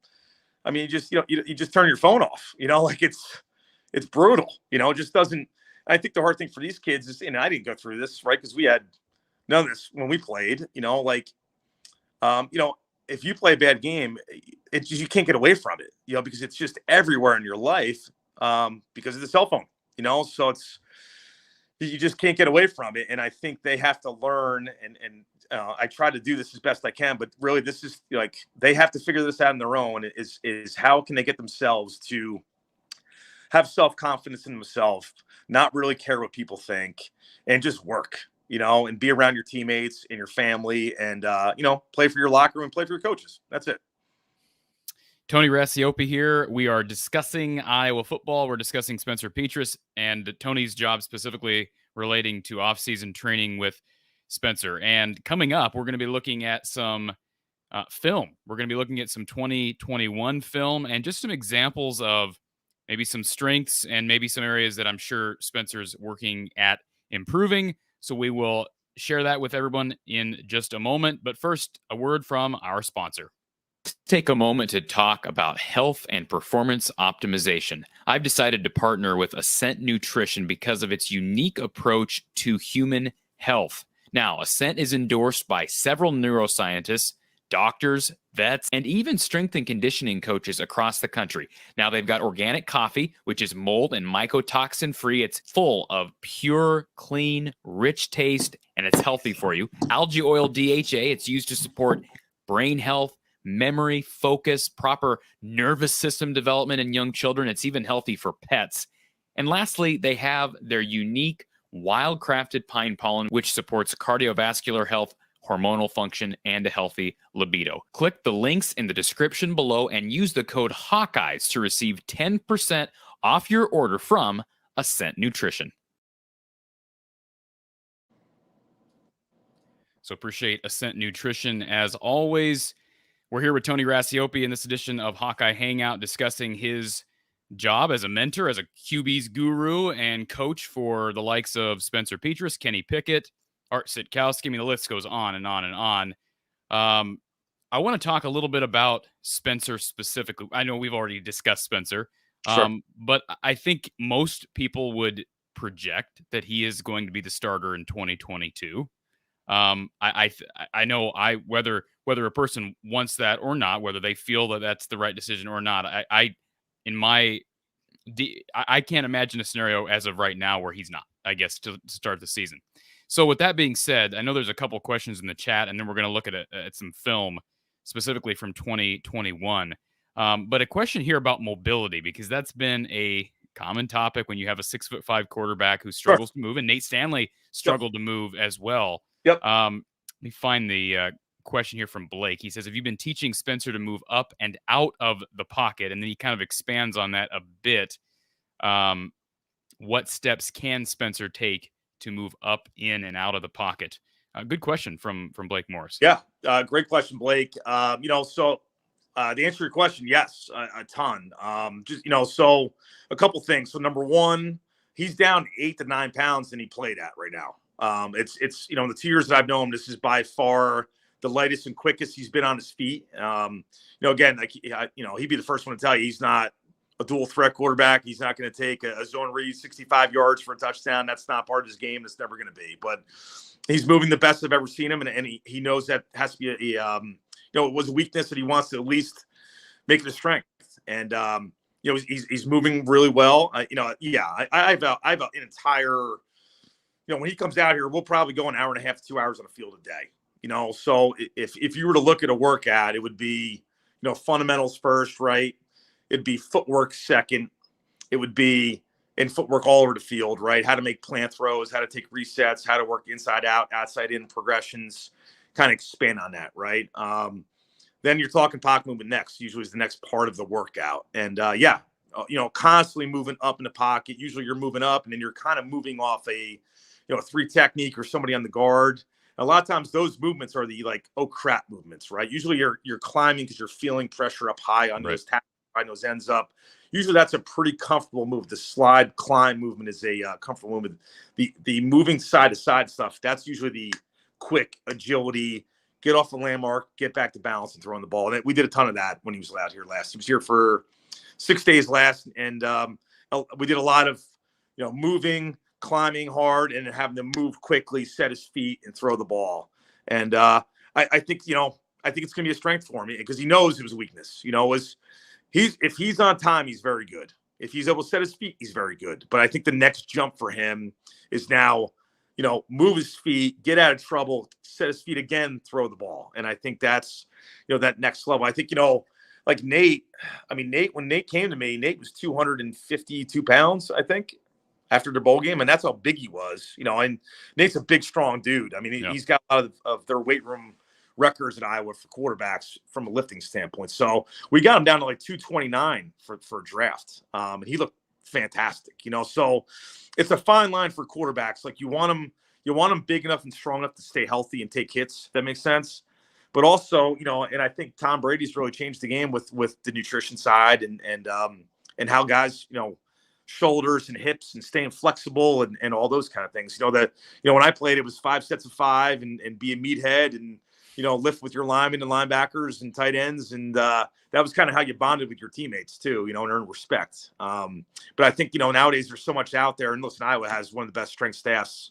I mean, you just turn your phone off. Like it's brutal. It just doesn't. I think the hard thing for these kids is, and I didn't go through this, right? Because we had none of this when we played. If you play a bad game, you can't get away from it. Because it's just everywhere in your life. Because of the cell phone. So you just can't get away from it. And I think they have to learn. And I try to do this as best I can, but really, this is like they have to figure this out on their own. Is how can they get themselves to have self-confidence in themselves, not really care what people think, and just work, and be around your teammates and your family and, play for your locker room and play for your coaches. That's it. Tony Racioppi here. We are discussing Iowa football. We're discussing Spencer Petras and Tony's job specifically relating to off-season training with Spencer. And coming up, we're going to be looking at some film. We're going to be looking at some 2021 film and just some examples of maybe some strengths and maybe some areas that I'm sure Spencer's working at improving. So we will share that with everyone in just a moment. But first, a word from our sponsor. Take a moment to talk about health and performance optimization. I've decided to partner with Ascent Nutrition because of its unique approach to human health. Now, Ascent is endorsed by several neuroscientists, doctors, vets, and even strength and conditioning coaches across the country. Now, they've got organic coffee, which is mold and mycotoxin free. It's full of pure, clean, rich taste, and it's healthy for you. Algae oil DHA, it's used to support brain health, memory, focus, proper nervous system development in young children. It's even healthy for pets. And lastly, they have their unique wild-crafted pine pollen, which supports cardiovascular health, hormonal function, and a healthy libido. Click the links in the description below and use the code Hawkeyes to receive 10% off your order from Ascent Nutrition. So appreciate Ascent Nutrition as always. We're here with Tony Racioppi in this edition of Hawkeye Hangout discussing his job as a mentor, as a QB's guru and coach for the likes of Spencer Petras, Kenny Pickett, Art Sitkowski. I mean, the list goes on and on and on. I want to talk a little bit about Spencer specifically. I know we've already discussed Spencer, Sure. but I think most people would project that he is going to be the starter in 2022. I know whether a person wants that or not, whether they feel that that's the right decision or not. I can't imagine a scenario as of right now where he's not, I guess, to start the season. So with that being said, I know there's a couple questions in the chat, and then we're going to look at some film specifically from 2021. But a question here about mobility, because that's been a common topic when you have a 6'5" quarterback who struggles to move, and Nate Stanley struggled to move as well. Yep. Let me find the question here from Blake. He says, have you been teaching Spencer to move up and out of the pocket? And then he kind of expands on that a bit. What steps can Spencer take to move up, in, and out of the pocket? Good question from Blake Morris. Yeah, great question, Blake. So to answer your question, yes, a ton. So a couple things. So number one, he's down 8 to 9 pounds than he played at right now. It's in the 2 years that I've known him, this is by far the lightest and quickest he's been on his feet. Again, he'd be the first one to tell you he's not a dual threat quarterback. He's not going to take a zone read 65 yards for a touchdown. That's not part of his game. It's never going to be. But he's moving the best I've ever seen him, and he knows that has to be it was a weakness that he wants to at least make it a strength. And he's moving really well. I've an entire. When he comes out here, we'll probably go an hour and a half to 2 hours on the field a day. So if you were to look at a workout, it would be fundamentals first, right? it'd be footwork second. It would be in footwork all over the field, right? How to make plant throws, how to take resets, how to work inside out, outside in progressions, kind of expand on that, right? Then you're talking pocket movement next, usually is the next part of the workout. And constantly moving up in the pocket. Usually you're moving up and then you're kind of moving off a 3 technique or somebody on the guard. And a lot of times those movements are the like, oh crap movements, right? Usually you're climbing because you're feeling pressure up high on those taps, right, those ends up. Usually that's a pretty comfortable move. The slide climb movement is a comfortable movement. The moving side to side stuff, that's usually the quick agility, get off the landmark, get back to balance and throwing the ball. And we did a ton of that when he was out here last. He was here for 6 days last, and we did a lot of moving, climbing hard, and having to move quickly, set his feet, and throw the ball. And I think it's going to be a strength for him because he knows it was a weakness. If he's on time, he's very good. If he's able to set his feet, he's very good. But I think the next jump for him is now, move his feet, get out of trouble, set his feet again, throw the ball. And I think that's, that next level. I think, like Nate, when Nate came to me, Nate was 252 pounds, I think, after the bowl game. And that's how big he was, and Nate's a big, strong dude. I mean, he's got a lot of their weight room records at Iowa for quarterbacks from a lifting standpoint. So we got him down to like 229 for a draft. And he looked fantastic, so it's a fine line for quarterbacks. Like you want them big enough and strong enough to stay healthy and take hits. If that makes sense. But also, and I think Tom Brady's really changed the game with the nutrition side and how guys, shoulders and hips and staying flexible and all those kind of things. When I played, it was 5 sets of 5 and be a meathead and lift with your linemen and linebackers and tight ends. And that was kind of how you bonded with your teammates too, and earn respect. But I think, nowadays there's so much out there. And listen, Iowa has one of the best strength staffs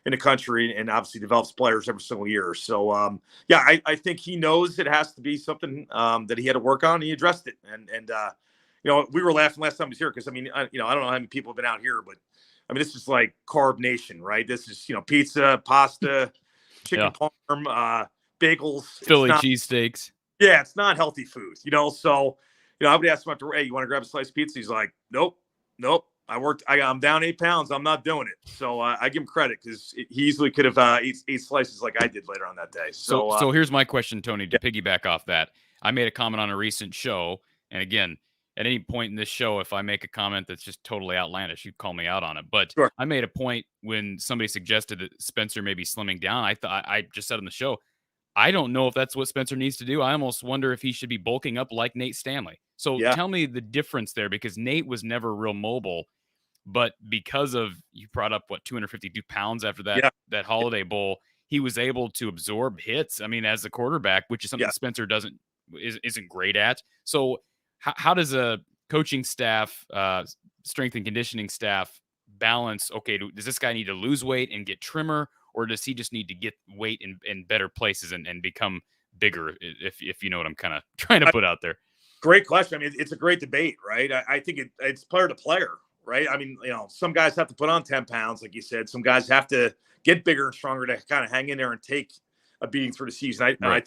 in the country and obviously develops players every single year. So, I think he knows it has to be something that he had to work on. And he addressed it. And we were laughing last time he was here because, I don't know how many people have been out here, but, this is like carb nation, right? This is, pizza, pasta, chicken parm, bagels, Philly cheesesteaks. Yeah, it's not healthy food, So, I would ask him after, hey, you want to grab a slice of pizza? He's like, nope. I'm down 8 pounds. I'm not doing it. So I give him credit because he easily could have eight slices like I did later on that day. So here's my question, Tony, to piggyback off that. I made a comment on a recent show, and again, at any point in this show, if I make a comment that's just totally outlandish, you call me out on it. But sure. I made a point when somebody suggested that Spencer may be slimming down. I just said on the show, I don't know if that's what Spencer needs to do. I almost wonder if he should be bulking up like Nate Stanley. So tell me the difference there, because Nate was never real mobile, but because of, you brought up 252 pounds after that Holiday Bowl, he was able to absorb hits. As a quarterback, which is something Spencer isn't great at. So how does a coaching staff, strength and conditioning staff balance? Okay, does this guy need to lose weight and get trimmer, or does he just need to get weight in better places and become bigger? If you know what I'm kind of trying to put out there. Great question. It's a great debate, right? I think it's player to player, right? Some guys have to put on 10 pounds, like you said. Some guys have to get bigger and stronger to kind of hang in there and take a beating through the season. I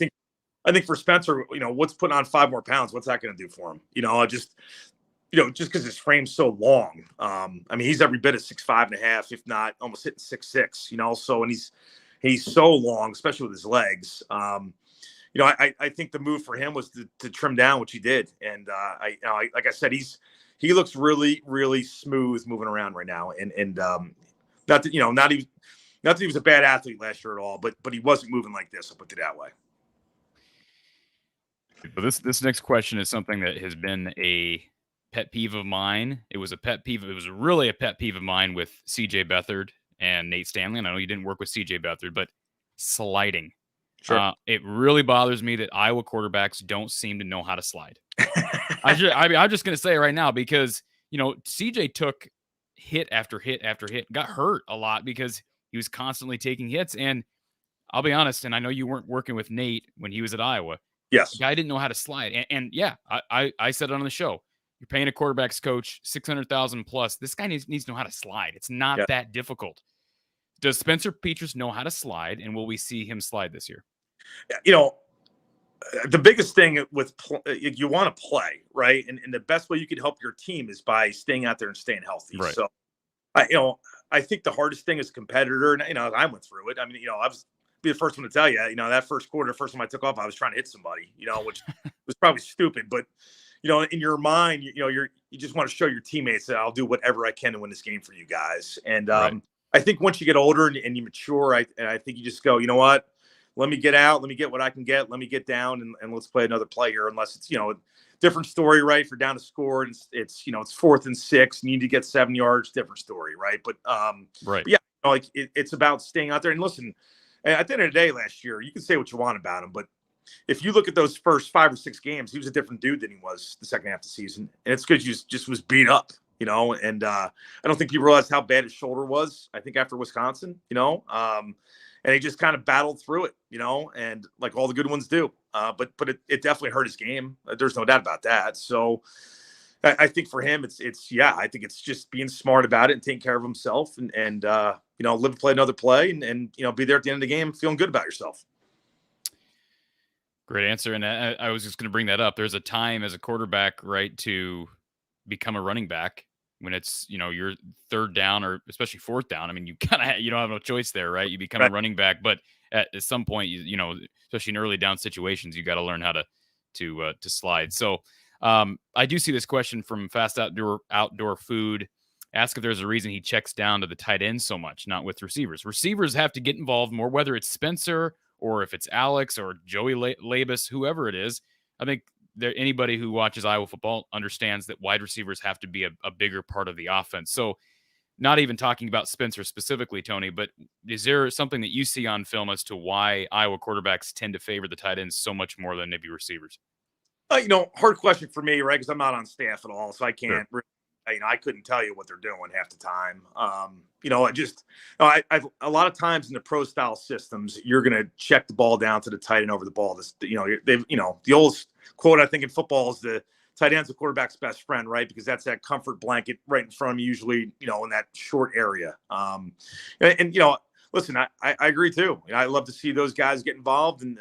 think for Spencer, what's putting on 5 more pounds? What's that going to do for him? Just because his frame's so long. He's every bit of 6'5.5", if not almost hitting 6'6", So, and he's so long, especially with his legs. I think the move for him was to trim down, which he did. And like I said, he looks really, really smooth moving around right now. And not that he was a bad athlete last year at all, but he wasn't moving like this. I'll put it that way. But this next question is something that has been a pet peeve of mine. It was really a pet peeve of mine with CJ Beathard and Nate Stanley. And I know you didn't work with CJ Beathard, but sliding. Sure. It really bothers me that Iowa quarterbacks don't seem to know how to slide. I'm just going to say it right now because, CJ took hit after hit after hit, got hurt a lot because he was constantly taking hits. And I'll be honest, and I know you weren't working with Nate when he was at Iowa. Yes. The guy didn't know how to slide. And I said it on the show. You're paying a quarterbacks coach $600,000 plus. This guy needs to know how to slide. It's not that difficult. Does Spencer Petras know how to slide, and will we see him slide this year? The biggest thing with you want to play, right? And the best way you can help your team is by staying out there and staying healthy. Right. So, I think the hardest thing as a competitor, and I went through it. I mean, I was be the first one to tell you, that first quarter, first time I took off, I was trying to hit somebody, which was probably stupid, but in your mind, you just want to show your teammates that I'll do whatever I can to win this game for you guys. And Right. I think once you get older and you mature, I think you just go, you know what? Let me get out. Let me get what I can get. Let me get down and let's play another play here. Unless it's, a different story, right? If you're down to score and it's 4th and 6, you need to get 7 yards, different story, right? But, Right. but yeah, it's about staying out there. And listen, at the end of the day, last year, you can say what you want about him, but if you look at those first 5 or 6 games, he was a different dude than he was the second half of the season. And it's because he just was beat up, and I don't think people realized how bad his shoulder was, I think, after Wisconsin, and he just kind of battled through it, and like all the good ones do. But it definitely hurt his game. There's no doubt about that. So I think for him, I think it's just being smart about it and taking care of himself and live and play another play and be there at the end of the game feeling good about yourself. Great answer. And I was just going to bring that up. There's a time as a quarterback, right, to become a running back when it's, your 3rd down or especially 4th down. I mean, you don't have no choice there, right? You become a running back, but at some point, especially in early down situations, you got to learn how to slide. So I do see this question from Fast Outdoor Food. Ask if there's a reason he checks down to the tight end so much, not with receivers. Receivers have to get involved more, whether it's Spencer or if it's Alex or Joey Labus, whoever it is. I think anybody who watches Iowa football understands that wide receivers have to be a bigger part of the offense. So not even talking about Spencer specifically, Tony, but is there something that you see on film as to why Iowa quarterbacks tend to favor the tight ends so much more than maybe receivers? Hard question for me, right? Because I'm not on staff at all, so I can't Sure. I couldn't tell you what they're doing half the time. A lot of times in the pro style systems, you're going to check the ball down to the tight end over the ball. The old quote I think in football is the tight end's the quarterback's best friend, right? Because that's that comfort blanket right in front of you, usually, in that short area. Listen, I agree too. I love to see those guys get involved. And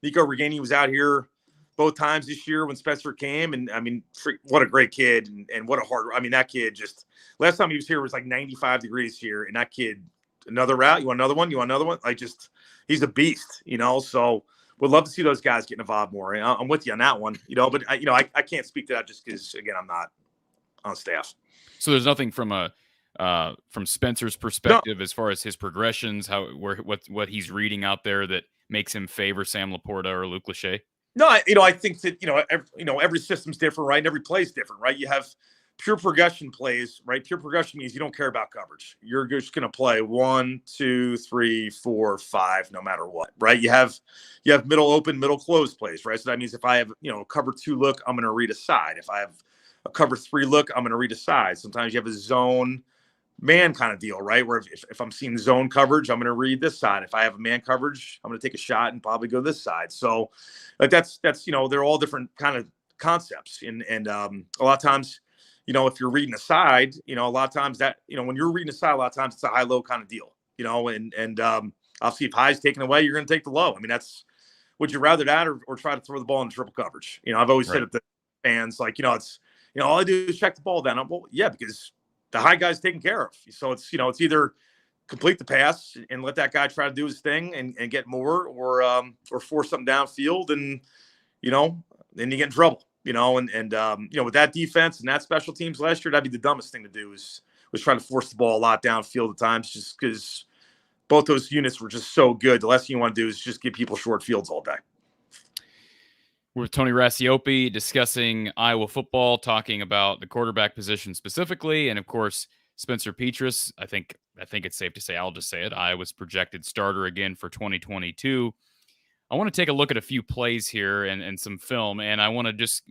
Nico Reganey was out here both times this year when Spencer came. And I mean, what a great kid and what a hard, that kid just, last time he was here was like 95 degrees here. And that kid, another route, you want another one? He's a beast, so would love to see those guys getting involved more. I'm with you on that one, but I can't speak to that just because, again, I'm not on staff. So there's nothing from Spencer's perspective as far as his progressions, what he's reading out there that makes him favor Sam Laporta or Luke Lachey? No, I think that every system's different, right? And every play's different, right? You have pure progression plays, right? Pure progression means you don't care about coverage. You're just going to play 1, 2, 3, 4, 5, no matter what, right? You have middle open, middle closed plays, right? So that means if I have a cover 2 look, I'm going to read a side. If I have a cover 3 look, I'm going to read a side. Sometimes you have a zone man kind of deal, right? Where if I'm seeing zone coverage, I'm going to read this side. If I have a man coverage, I'm going to take a shot and probably go this side. So like that's they're all different kind of concepts. And a lot of times, if you're reading a side, a lot of times that, when you're reading a side, a lot of times it's a high-low kind of deal, and obviously if high's taken away, you're going to take the low. I mean, would you rather that or try to throw the ball in triple coverage? I've always said it to fans, like, it's, all I do is check the ball down. Well, yeah, because the high guy's taken care of. So it's, it's either complete the pass and let that guy try to do his thing and get more or force something downfield and, then you get in trouble, with that defense and that special teams last year, that'd be the dumbest thing to do was try to force the ball a lot downfield at times just because both those units were just so good. The last thing you want to do is just give people short fields all day. We're with Tony Racioppi discussing Iowa football, talking about the quarterback position specifically, and of course Spencer Petras. I think it's safe to say, I'll just say it, Iowa's projected starter again for 2022. I want to take a look at a few plays here and some film, and I want to just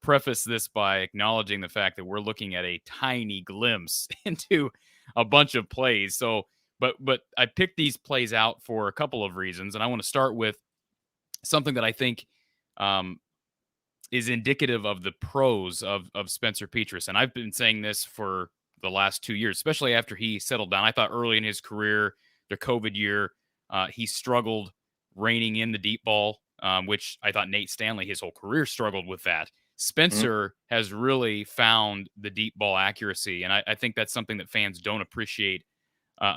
preface this by acknowledging the fact that we're looking at a tiny glimpse into a bunch of plays. So, but I picked these plays out for a couple of reasons, and I want to start with something that I think is indicative of the pros of Spencer Petras. And I've been saying this for the last 2 years, especially after he settled down. I thought early in his career, the COVID year, he struggled reining in the deep ball which I thought Nate Stanley, his whole career, struggled with that. Mhm. Spencer has really found the deep ball accuracy, and I think that's something that fans don't appreciate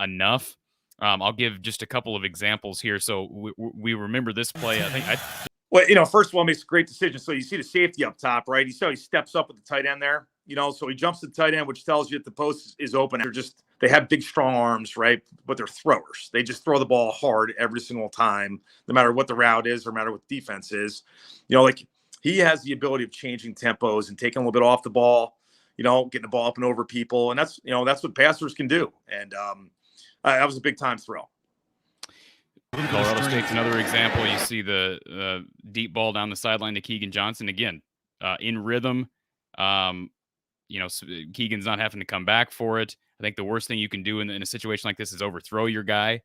enough. I'll give just a couple of examples here. So we remember this play. Well, first of all, makes a great decision. So you see the safety up top, right? He steps up with the tight end there, so he jumps to the tight end, which tells you that the post is open. They have big, strong arms, right? But they're throwers. They just throw the ball hard every single time, no matter what the route is or no matter what the defense is. Like he has the ability of changing tempos and taking a little bit off the ball, getting the ball up and over people. And that's what passers can do. And that was a big time throw. Colorado State's another example. You see the deep ball down the sideline to Keegan Johnson again, in rhythm. Keegan's not having to come back for it. I think the worst thing you can do in a situation like this is overthrow your guy.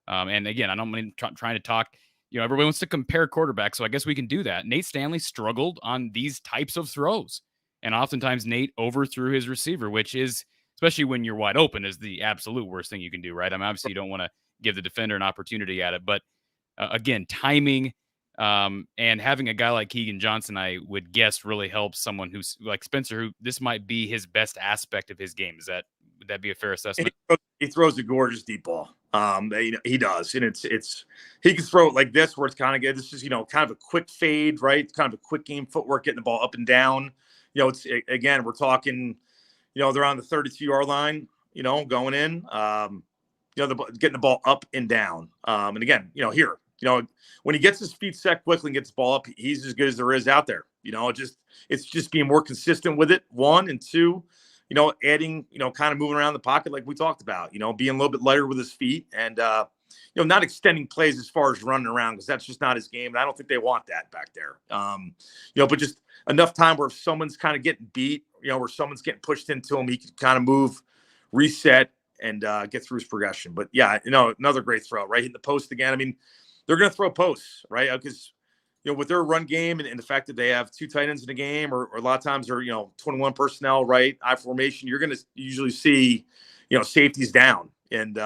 And again, I don't mean trying to talk. Everybody wants to compare quarterbacks, so I guess we can do that. Nate Stanley struggled on these types of throws, and oftentimes Nate overthrew his receiver, which is, especially when you're wide open, is the absolute worst thing you can do, right? I mean, obviously you don't want to give the defender an opportunity at it. But again, timing and having a guy like Keegan Johnson, I would guess, really helps someone who's like Spencer, who this might be his best aspect of his game. Would that be a fair assessment? He throws a gorgeous deep ball. He does, and he can throw it like this, where it's kind of good. This is kind of a quick fade, right? It's kind of a quick game footwork, getting the ball up and down. It's again, we're talking, they're on the 32-yard line, going in. Getting the ball up and down. And again, here, when he gets his feet set quickly and gets the ball up, he's as good as there is out there. It's just being more consistent with it. One, and two, adding, kind of moving around the pocket like we talked about, being a little bit lighter with his feet and, not extending plays as far as running around, because that's just not his game. And I don't think they want that back there. But just enough time where if someone's kind of getting beat, where someone's getting pushed into him, he can kind of move, reset, and get through his progression. But yeah, another great throw, right? Hitting the post again. I mean, they're going to throw posts, right? Because, with their run game and the fact that they have two tight ends in the game, or a lot of times they're, 21 personnel, right? I formation, you're going to usually see, safeties down. And,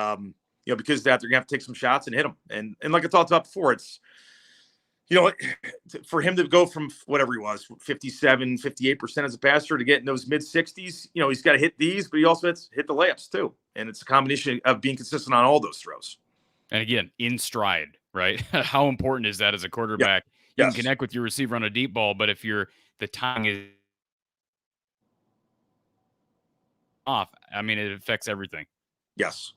because of that, they're going to have to take some shots and hit them. And like I talked about before, it's, for him to go from whatever he was, 57, 58% as a passer to get in those mid 60s, he's got to hit these, but he also has to hit the layups too. And it's a combination of being consistent on all those throws. And again, in stride, right? How important is that as a quarterback? Yeah. You can connect with your receiver on a deep ball, but if the timing is off, I mean, it affects everything. Yes.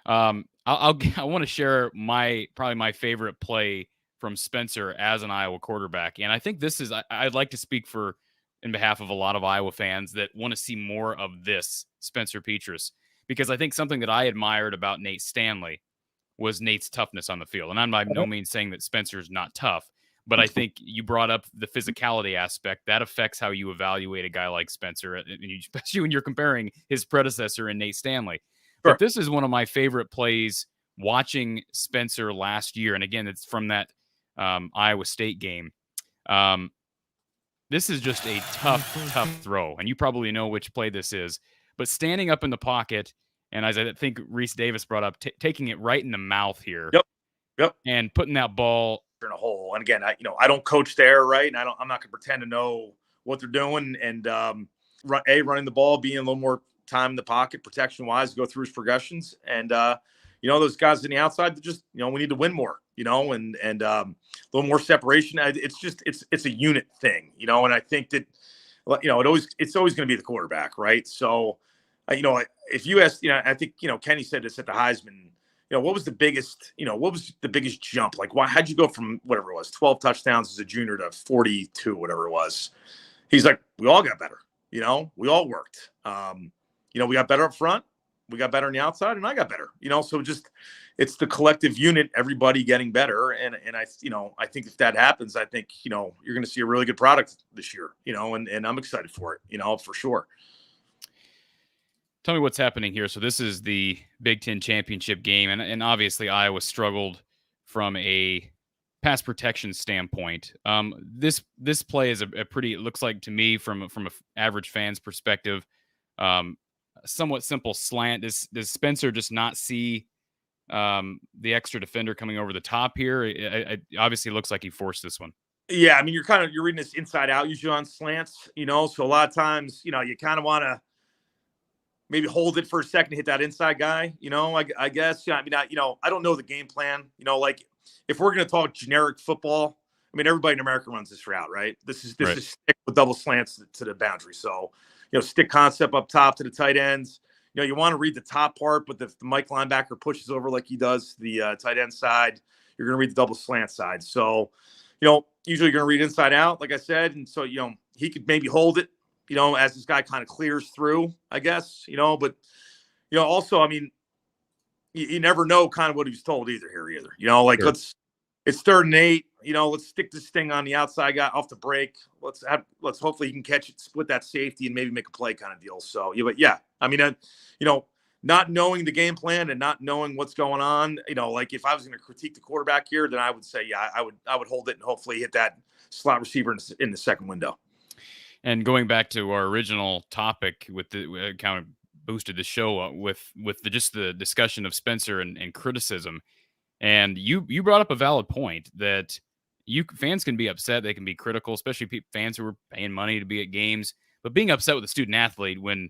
I want to share probably my favorite play from Spencer as an Iowa quarterback. And I think this is, I'd like to speak in behalf of a lot of Iowa fans that want to see more of this Spencer Petras, because I think something that I admired about Nate Stanley was Nate's toughness on the field. And I'm by no means saying that Spencer's not tough, but I think you brought up the physicality aspect. That affects how you evaluate a guy like Spencer, especially when you're comparing his predecessor in Nate Stanley. Sure. But this is one of my favorite plays watching Spencer last year. And again, it's from that Iowa State game. This is just a tough throw. And you probably know which play this is. But standing up in the pocket, and as I think Reese Davis brought up, taking it right in the mouth here. Yep. And putting that ball in a hole. And again, I don't coach there, right? And I'm not going to pretend to know what they're doing. And running the ball, being a little more time in the pocket, protection-wise, go through his progressions. And, those guys on the outside that just, we need to win more, and a little more separation. It's a unit thing, and I think that, it's always going to be the quarterback, right? So, if you ask, I think, Kenny said this at the Heisman, what was the biggest jump? Like, how'd you go from whatever it was, 12 touchdowns as a junior to 42, whatever it was? He's like, we all got better, we all worked. We got better up front, we got better on the outside, and I got better, so just, it's the collective unit, everybody getting better. And I think if that happens, I think, you're going to see a really good product this year, and I'm excited for it, for sure. Tell me what's happening here. So this is the Big Ten championship game, and obviously Iowa struggled from a pass protection standpoint. This play is a pretty, it looks like to me from an average fan's perspective, somewhat simple slant. Does Spencer just not see the extra defender coming over the top here. It obviously looks like he forced this one. Yeah, I mean, you're reading this inside out usually on slants, so a lot of times, you kind of want to maybe hold it for a second to hit that inside guy, I guess. Yeah, I mean, I don't know the game plan, like if we're going to talk generic football, I mean, everybody in America runs this route, right? This is stick with double slants to the boundary. So, stick concept up top to the tight ends. You want to read the top part, but if the Mike linebacker pushes over like he does the tight end side, you're going to read the double slant side. So, usually you're going to read inside out, like I said. And so, he could maybe hold it, as this guy kind of clears through, I guess, but, also, I mean, you never know kind of what he was told either. Like, Sure. It's 3rd and 8, let's stick this thing on the outside guy off the break. Let's hopefully he can catch it, split that safety and maybe make a play kind of deal. So, I mean, not knowing the game plan and not knowing what's going on, like if I was going to critique the quarterback here, then I would say, yeah, I would hold it and hopefully hit that slot receiver in the second window. And going back to our original topic with the kind of boosted the show with just the discussion of Spencer and criticism. And you brought up a valid point that fans can be upset. They can be critical, especially fans who are paying money to be at games. But being upset with a student athlete when,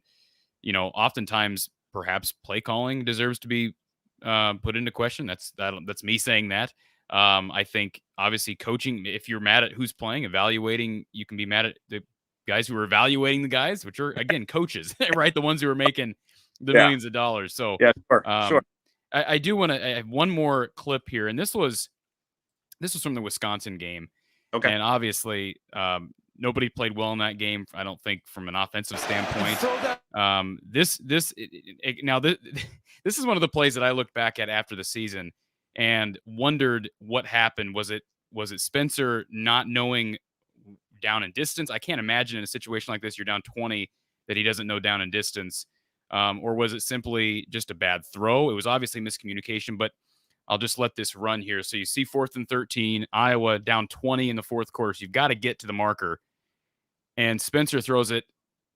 oftentimes perhaps play calling deserves to be put into question. That's me saying that. I think obviously coaching, if you're mad at who's playing, evaluating, you can be mad at the guys who are evaluating the guys, which are, again, coaches, right? The ones who are making the millions of dollars. So, yeah, sure. I do want to have one more clip here, and this was from the Wisconsin game. Okay. And obviously, nobody played well in that game, I don't think, from an offensive standpoint. This is one of the plays that I looked back at after the season and wondered what happened. Was it Spencer not knowing down and distance? I can't imagine in a situation like this, you're down 20, that he doesn't know down and distance. Or was it simply just a bad throw? It was obviously miscommunication, but I'll just let this run here. So you see 4th and 13, Iowa down 20 in the 4th quarter. So you've got to get to the marker. And Spencer throws it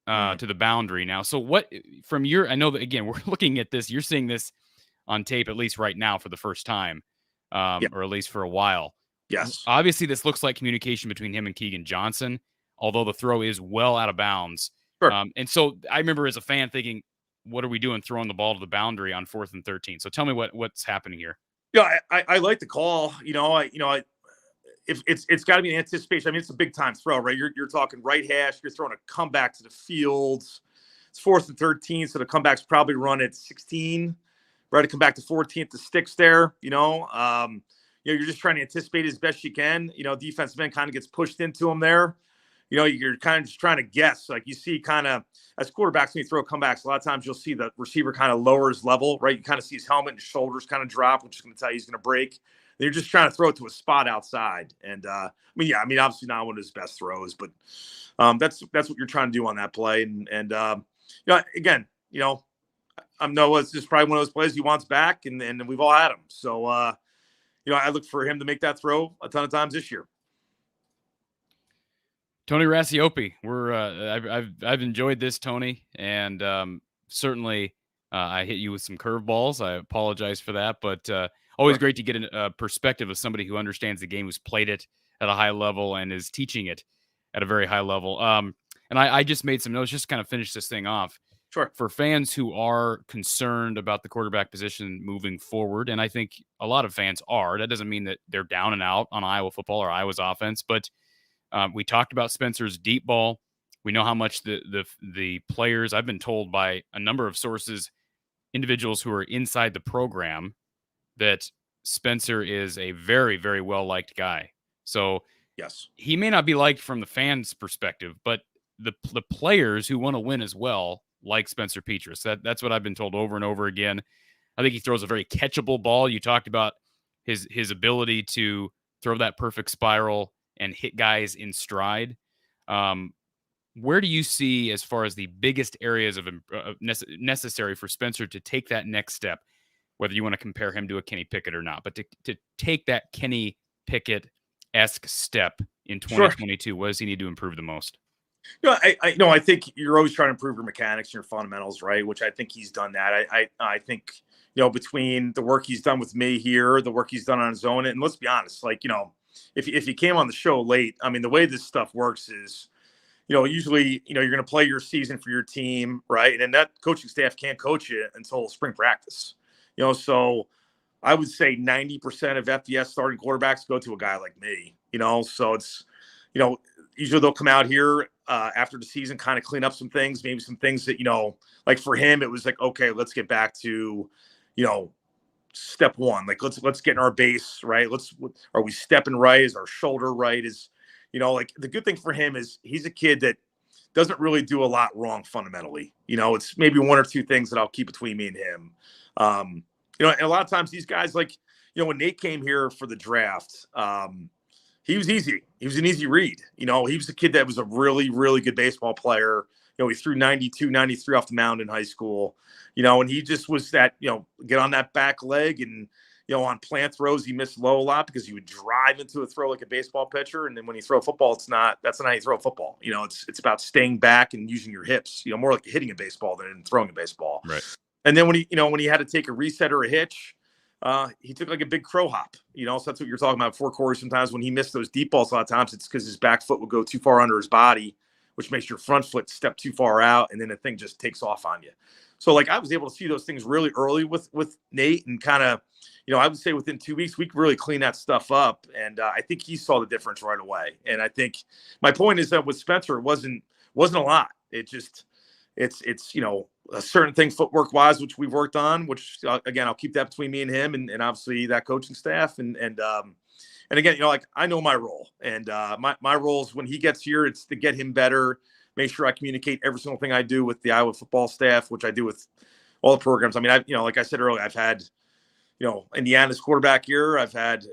to the boundary now. So what, from your, I know that, again, we're looking at this, you're seeing this on tape, at least right now for the first time, or at least for a while. Yes. Obviously, this looks like communication between him and Keegan Johnson, although the throw is well out of bounds. Sure. And so I remember as a fan thinking, what are we doing throwing the ball to the boundary on 4th and 13? So tell me what's happening here. Yeah, I like the call. If it's got to be an anticipation. I mean, it's a big time throw, right? You're talking right hash. You're throwing a comeback to the fields. It's 4th and 13, so the comeback's probably run at 16, right? To come back to 14th, the sticks there. You're just trying to anticipate as best you can. Defensive end kind of gets pushed into him there. You're kind of just trying to guess. Like you see kind of as quarterbacks, when you throw comebacks, a lot of times you'll see the receiver kind of lower his level, right? You kind of see his helmet and his shoulders kind of drop, which is going to tell you he's going to break. They're just trying to throw it to a spot outside. And obviously not one of his best throws, but that's what you're trying to do on that play. And again, I know it's just probably one of those plays he wants back, and we've all had him. So, I look for him to make that throw a ton of times this year. Tony Racioppi, I've enjoyed this, Tony, and certainly I hit you with some curveballs. I apologize for that, but always great to get a perspective of somebody who understands the game, who's played it at a high level and is teaching it at a very high level. And I just made some notes just to kind of finish this thing off. Sure. For fans who are concerned about the quarterback position moving forward, and I think a lot of fans are, that doesn't mean that they're down and out on Iowa football or Iowa's offense, but we talked about Spencer's deep ball. We know how much the players, I've been told by a number of sources, individuals who are inside the program, that Spencer is a very, very well-liked guy. So yes, he may not be liked from the fans' perspective, but the players who want to win as well like Spencer Petras. That's what I've been told over and over again. I think he throws a very catchable ball. You talked about his ability to throw that perfect spiral and hit guys in stride. Where do you see as far as the biggest areas of necessary for Spencer to take that next step, whether you want to compare him to a Kenny Pickett or not, but to take that Kenny Pickett-esque step in 2022, What does he need to improve the most? I think you're always trying to improve your mechanics and your fundamentals, right? Which I think he's done that. I think, between the work he's done with me here, the work he's done on his own, and let's be honest, like, if he came on the show late, I mean, the way this stuff works is, usually, you're going to play your season for your team, right? And then that coaching staff can't coach you until spring practice, so I would say 90% of FBS starting quarterbacks go to a guy like me, so it's, usually they'll come out here after the season, kind of clean up some things, maybe some things that, like for him, it was like, okay, let's get back to, step one. Like, let's get in our base, right? Are we stepping right? Is our shoulder right? Is, like the good thing for him is he's a kid that doesn't really do a lot wrong fundamentally. It's maybe one or two things that I'll keep between me and him. And a lot of times these guys, like, when Nate came here for the draft, he was easy. He was an easy read. He was a kid that was a really, really good baseball player. He threw 92, 93 off the mound in high school, and he just was that, get on that back leg and, on plant throws, he missed low a lot because he would drive into a throw like a baseball pitcher. And then when you throw a football, that's not how you throw a football. It's about staying back and using your hips, more like hitting a baseball than throwing a baseball. Right. And then when he had to take a reset or a hitch, he took like a big crow hop, so that's what you're talking about before, Corey. Sometimes when he missed those deep balls, a lot of times it's because his back foot would go too far under his body, which makes your front foot step too far out, and then the thing just takes off on you. So, like, I was able to see those things really early with Nate, and kind of, I would say within 2 weeks, we could really clean that stuff up, and I think he saw the difference right away. And I think my point is that with Spencer, it wasn't a lot. It just it's a certain thing footwork wise, which we've worked on, which again, I'll keep that between me and him, and obviously that coaching staff. And again, like, I know my role, and my role is when he gets here, it's to get him better, make sure I communicate every single thing I do with the Iowa football staff, which I do with all the programs. I mean, like I said earlier, I've had, Indiana's quarterback year. I've had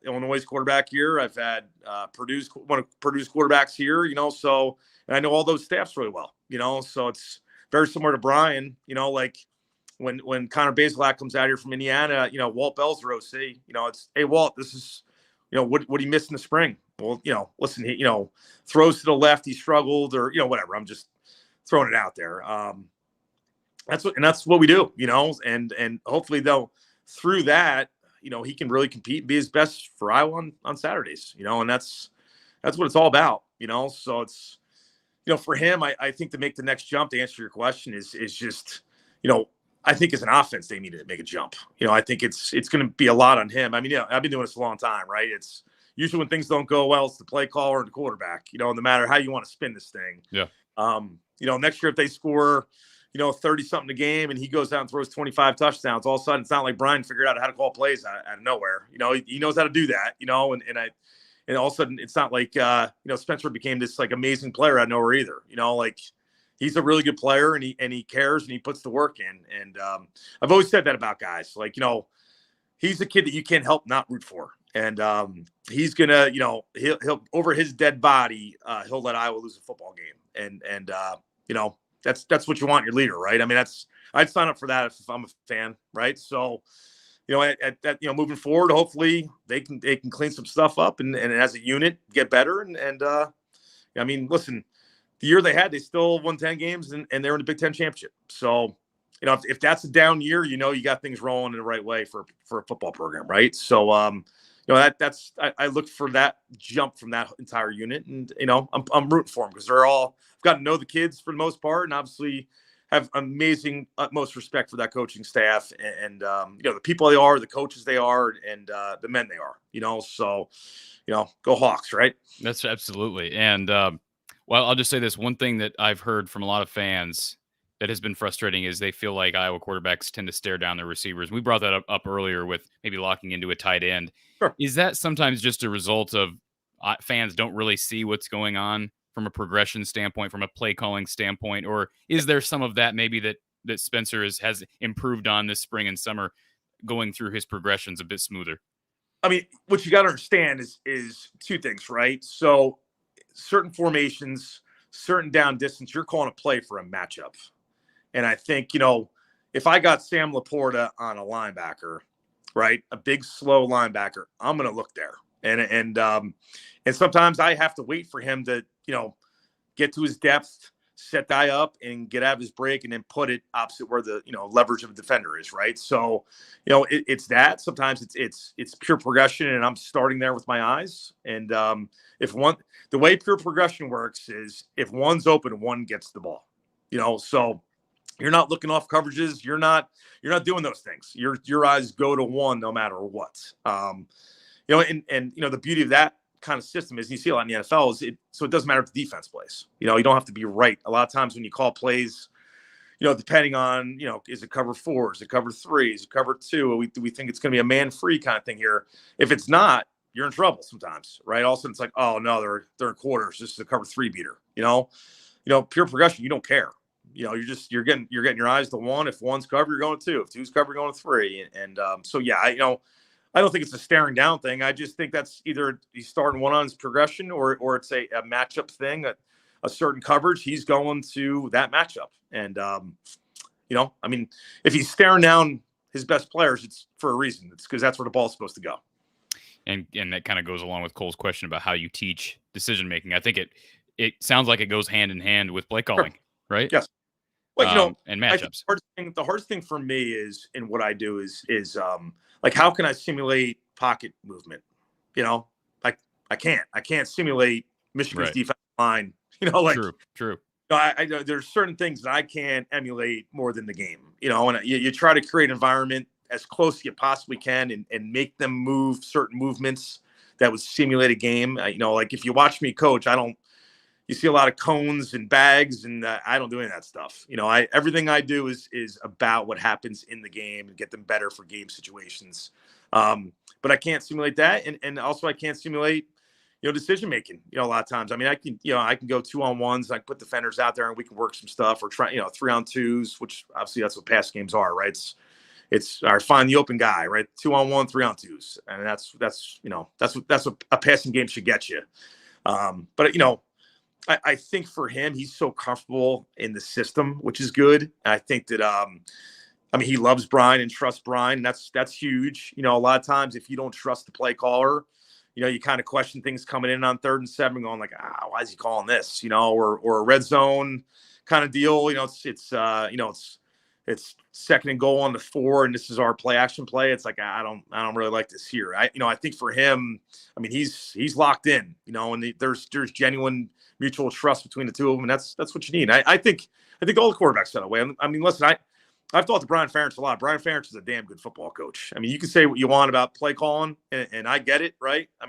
Illinois' quarterback year. I've had one of Purdue's quarterbacks here, so, and I know all those staffs really well, so it's very similar to Brian, like when Connor Bazelak comes out here from Indiana, Walt Bell's our OC, it's, hey, Walt, this is, what he missed in the spring. Well, listen, he, throws to the left, he struggled, or, whatever. I'm just throwing it out there. That's what we do, and hopefully though, through that, he can really compete and be his best for Iowa on Saturdays, and that's what it's all about, so it's, for him, I think to make the next jump, to answer your question, is just, I think as an offense, they need to make a jump. I think it's going to be a lot on him. I mean, I've been doing this a long time, right? It's usually when things don't go well, it's the play caller or the quarterback, no matter how you want to spin this thing. Yeah. Next year, if they score, 30 something a game and he goes out and throws 25 touchdowns, all of a sudden, it's not like Brian figured out how to call plays out of nowhere. He knows how to do that, and all of a sudden, it's not like, Spencer became this like amazing player out of nowhere either. Like, he's a really good player, and he cares and he puts the work in. And I've always said that about guys. Like, he's a kid that you can't help not root for. And he's gonna, he'll over his dead body, he'll let Iowa lose a football game. And that's what you want in your leader, right? I mean, I'd sign up for that if I'm a fan, right? So, moving forward, hopefully they can clean some stuff up and as a unit get better. And I mean, listen, the year they still won 10 games and they're in the Big Ten championship. So, if that's a down year, you got things rolling in the right way for a football program, right? So, I look for that jump from that entire unit, and I'm rooting for them because I've got to know the kids for the most part, and obviously have amazing utmost respect for that coaching staff and the people they are, the coaches they are, and the men they are. So go Hawks, right? That's absolutely. And well, I'll just say this one thing that I've heard from a lot of fans that has been frustrating is they feel like Iowa quarterbacks tend to stare down their receivers. We brought that up earlier with maybe locking into a tight end. Sure. Is that sometimes just a result of fans don't really see what's going on from a progression standpoint, from a play calling standpoint, or is there some of that maybe that Spencer has improved on this spring and summer, going through his progressions a bit smoother? I mean, what you got to understand is two things, right? So certain formations, certain down distance, you're calling a play for a matchup. And I think, if I got Sam Laporta on a linebacker, right, a big, slow linebacker, I'm going to look there. And sometimes I have to wait for him to, get to his depth, set guy up, and get out of his break, and then put it opposite where the leverage of a defender is, right? So, it's that. Sometimes it's pure progression, and I'm starting there with my eyes. And the way pure progression works is if one's open, one gets the ball. So you're not looking off coverages. You're not doing those things. Your eyes go to one no matter what. And the beauty of that kind of system is, you see a lot in the NFL, so it doesn't matter if the defense plays. You don't have to be right. A lot of times when you call plays, depending on, is it cover 4, is it cover 3, is it cover 2? We think it's going to be a man-free kind of thing here. If it's not, you're in trouble sometimes, right? All of a sudden it's like, oh no, they're in quarters. This is a cover 3 beater. Pure progression, you don't care. You're getting your eyes to one. If one's cover, you're going to 2. If 2's cover, you're going to 3. And so yeah, I don't think it's a staring down thing. I just think that's either he's starting one on his progression, or it's a matchup thing, a certain coverage. He's going to that matchup. And, if he's staring down his best players, it's for a reason. It's because that's where the ball's supposed to go. And that kind of goes along with Cole's question about how you teach decision-making. I think it sounds like it goes hand in hand with play calling, Sure. Right? Yes. Well, and matchups. The hardest thing for me is, in what I do is like, how can I simulate pocket movement? I can't simulate Michigan's defensive line. True. I there's certain things that I can't emulate more than the game. And you try to create an environment as close as you possibly can, and make them move certain movements that would simulate a game. Like if you watch me coach, you see a lot of cones and bags, and I don't do any of that stuff. Everything I do is about what happens in the game and get them better for game situations. But I can't simulate that. And also I can't simulate, decision making, a lot of times. I mean, I can go 2-on-1s, I can put defenders out there and we can work some stuff, or try, 3-on-2s, which obviously that's what pass games are, right? It's or find the open guy, right? 2-on-1, 3-on-2s. And that's what a passing game should get you. But I think for him, he's so comfortable in the system, which is good. I think that, he loves Brian and trusts Brian. And that's huge. A lot of times if you don't trust the play caller, you kind of question things coming in on 3rd and 7, going like, why is he calling this? Or a red zone kind of deal. It's 2nd and goal on the 4, and this is our play action play. It's like, I don't really like this here. I think for him, he's locked in, and there's genuine mutual trust between the two of them, and that's what you need. I think all the quarterbacks that way. Listen, I've talked to Brian Ferentz a lot. Brian Ferentz is a damn good football coach. You can say what you want about play calling, and I get it, right? I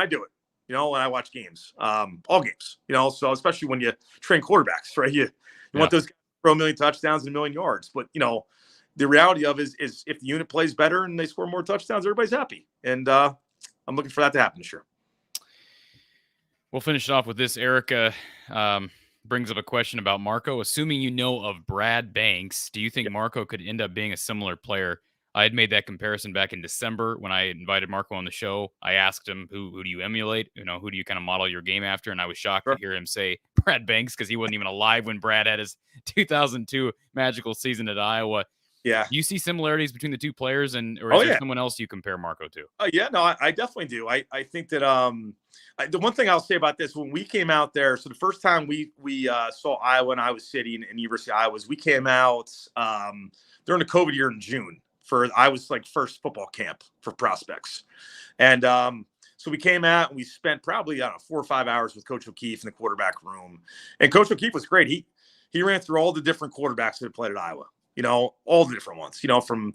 do it, when I watch games, all games, so especially when you train quarterbacks, right? You want those guys to throw 1 million touchdowns and 1 million yards. But, the reality of is if the unit plays better and they score more touchdowns, everybody's happy. And I'm looking for that to happen this year. We'll finish it off with this. Erica brings up a question about Marco. Assuming you know of Brad Banks, do you think Marco could end up being a similar player? I had made that comparison back in December when I invited Marco on the show. I asked him, who do you emulate? Who do you kind of model your game after? And I was shocked to hear him say Brad Banks, because he wasn't even alive when Brad had his 2002 magical season at Iowa. Yeah. Do you see similarities between the two players, or is there someone else you compare Marco to? Yeah, no, I definitely do. I think that the one thing I'll say about this, when we came out there, so the first time we saw Iowa and Iowa City and University of Iowa, we came out during the COVID year in June for Iowa's first football camp for prospects. And so we came out and we spent probably 4 or 5 hours with Coach O'Keefe in the quarterback room. And Coach O'Keefe was great. He ran through all the different quarterbacks that had played at Iowa. All the different ones, from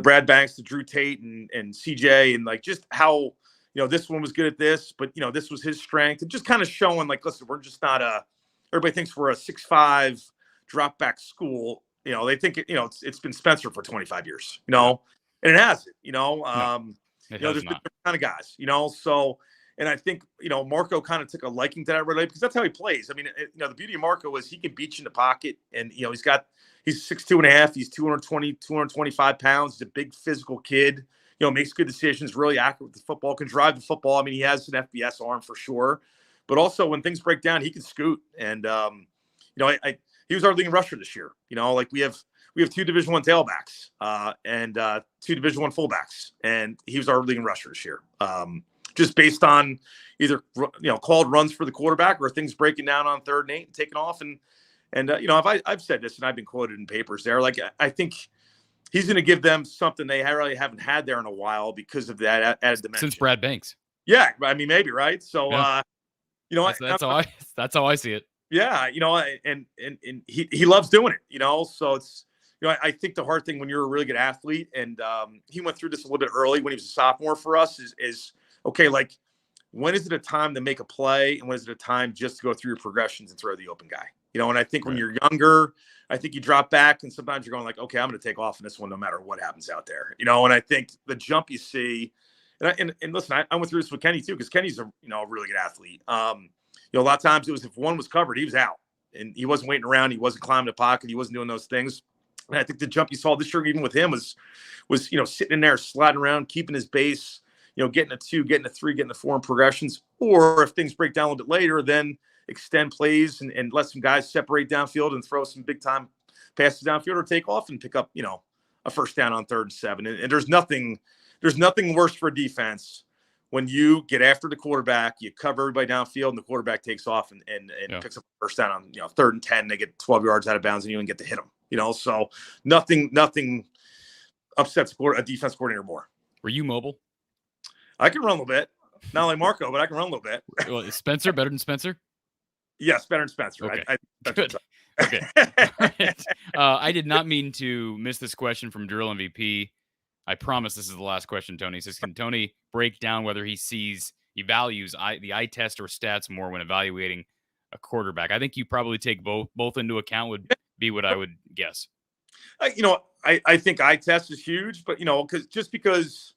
Brad Banks to Drew Tate and CJ, and just how, this one was good at this, but this was his strength, and just kind of showing listen, we're just not everybody thinks we're a 6'5" drop back school. They think it's been Spencer for 25 years, and it hasn't, there's been different kind of guys, so. And I think, Marco kind of took a liking to that really, because that's how he plays. The beauty of Marco is he can beat you in the pocket, and, he's 6'2.5". He's 220, 225 pounds. He's a big physical kid, makes good decisions, really accurate with the football, can drive the football. He has an FBS arm for sure, but also when things break down, he can scoot. And, he was our leading rusher this year. We have 2 Division I tailbacks and 2 Division I fullbacks, and he was our leading rusher this year. just based on either called runs for the quarterback or things breaking down on 3rd and 8 and taking off. And I've said this, and I've been quoted in papers there. Like, I think he's going to give them something they really haven't had there in a while because of that added dimension. Since Brad Banks. Yeah, I mean, maybe, right? So, yeah. That's how I see it. Yeah, and he loves doing it, so it's, I think the hard thing when you're a really good athlete, and he went through this a little bit early when he was a sophomore for us, is okay, like, when is it a time to make a play, and when is it a time just to go through your progressions and throw the open guy? And I think when you're younger, I think you drop back, and sometimes you're going like, okay, I'm going to take off in this one no matter what happens out there, and I think the jump you see, and listen, I went through this with Kenny too, because Kenny's a really good athlete. A lot of times it was if one was covered, he was out, and he wasn't waiting around. He wasn't climbing the pocket. He wasn't doing those things. And I think the jump you saw this year, even with him, was sitting in there, sliding around, keeping his base, getting a 2, getting a 3, getting a 4 in progressions. Or if things break down a little bit later, then extend plays and let some guys separate downfield and throw some big time passes downfield or take off and pick up, a first down on 3rd and 7. And there's nothing worse for a defense when you get after the quarterback, you cover everybody downfield, and the quarterback takes off and picks up a first down on 3rd and 10. They get 12 yards out of bounds, and you don't get to hit them. So nothing upsets a defense coordinator more. Were you mobile? I can run a little bit, not like Marco, but I can run a little bit. Well, is Spencer better than Spencer? Yes, better than Spencer. Okay. Good. Okay. Right. I did not mean to miss this question from Drill MVP. I promise this is the last question, Tony. Says, can Tony break down whether he values the eye test or stats more when evaluating a quarterback? I think you probably take both into account would be what I would guess. I think eye test is huge, but because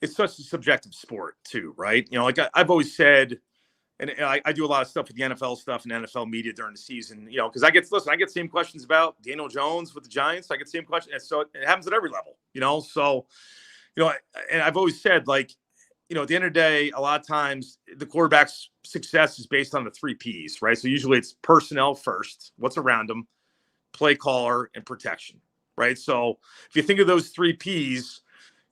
it's such a subjective sport too, right? I've always said, and I do a lot of stuff with the NFL stuff and NFL media during the season, because I get the same questions about Daniel Jones with the Giants. I get the same questions. And so it happens at every level, so, and I've always said, like, at the end of the day, a lot of times the quarterback's success is based on the 3 Ps, right? So usually it's personnel first, what's around them, play caller, and protection, right? So if you think of those 3 Ps,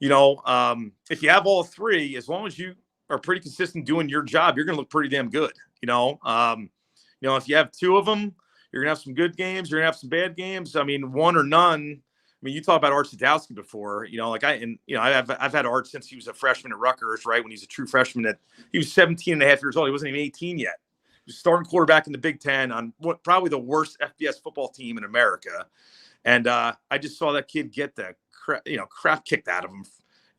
if you have all 3, as long as you are pretty consistent doing your job, you're going to look pretty damn good. If you have 2 of them, you're going to have some good games. You're going to have some bad games. I mean, 1 or none. I mean, you talk about Art Sadowski before, I've had Art since he was a freshman at Rutgers, right? When he's a true freshman, he was 17 and a half years old. He wasn't even 18 yet. He was starting quarterback in the Big Ten on probably the worst FBS football team in America. And I just saw that kid get the crap kicked out of him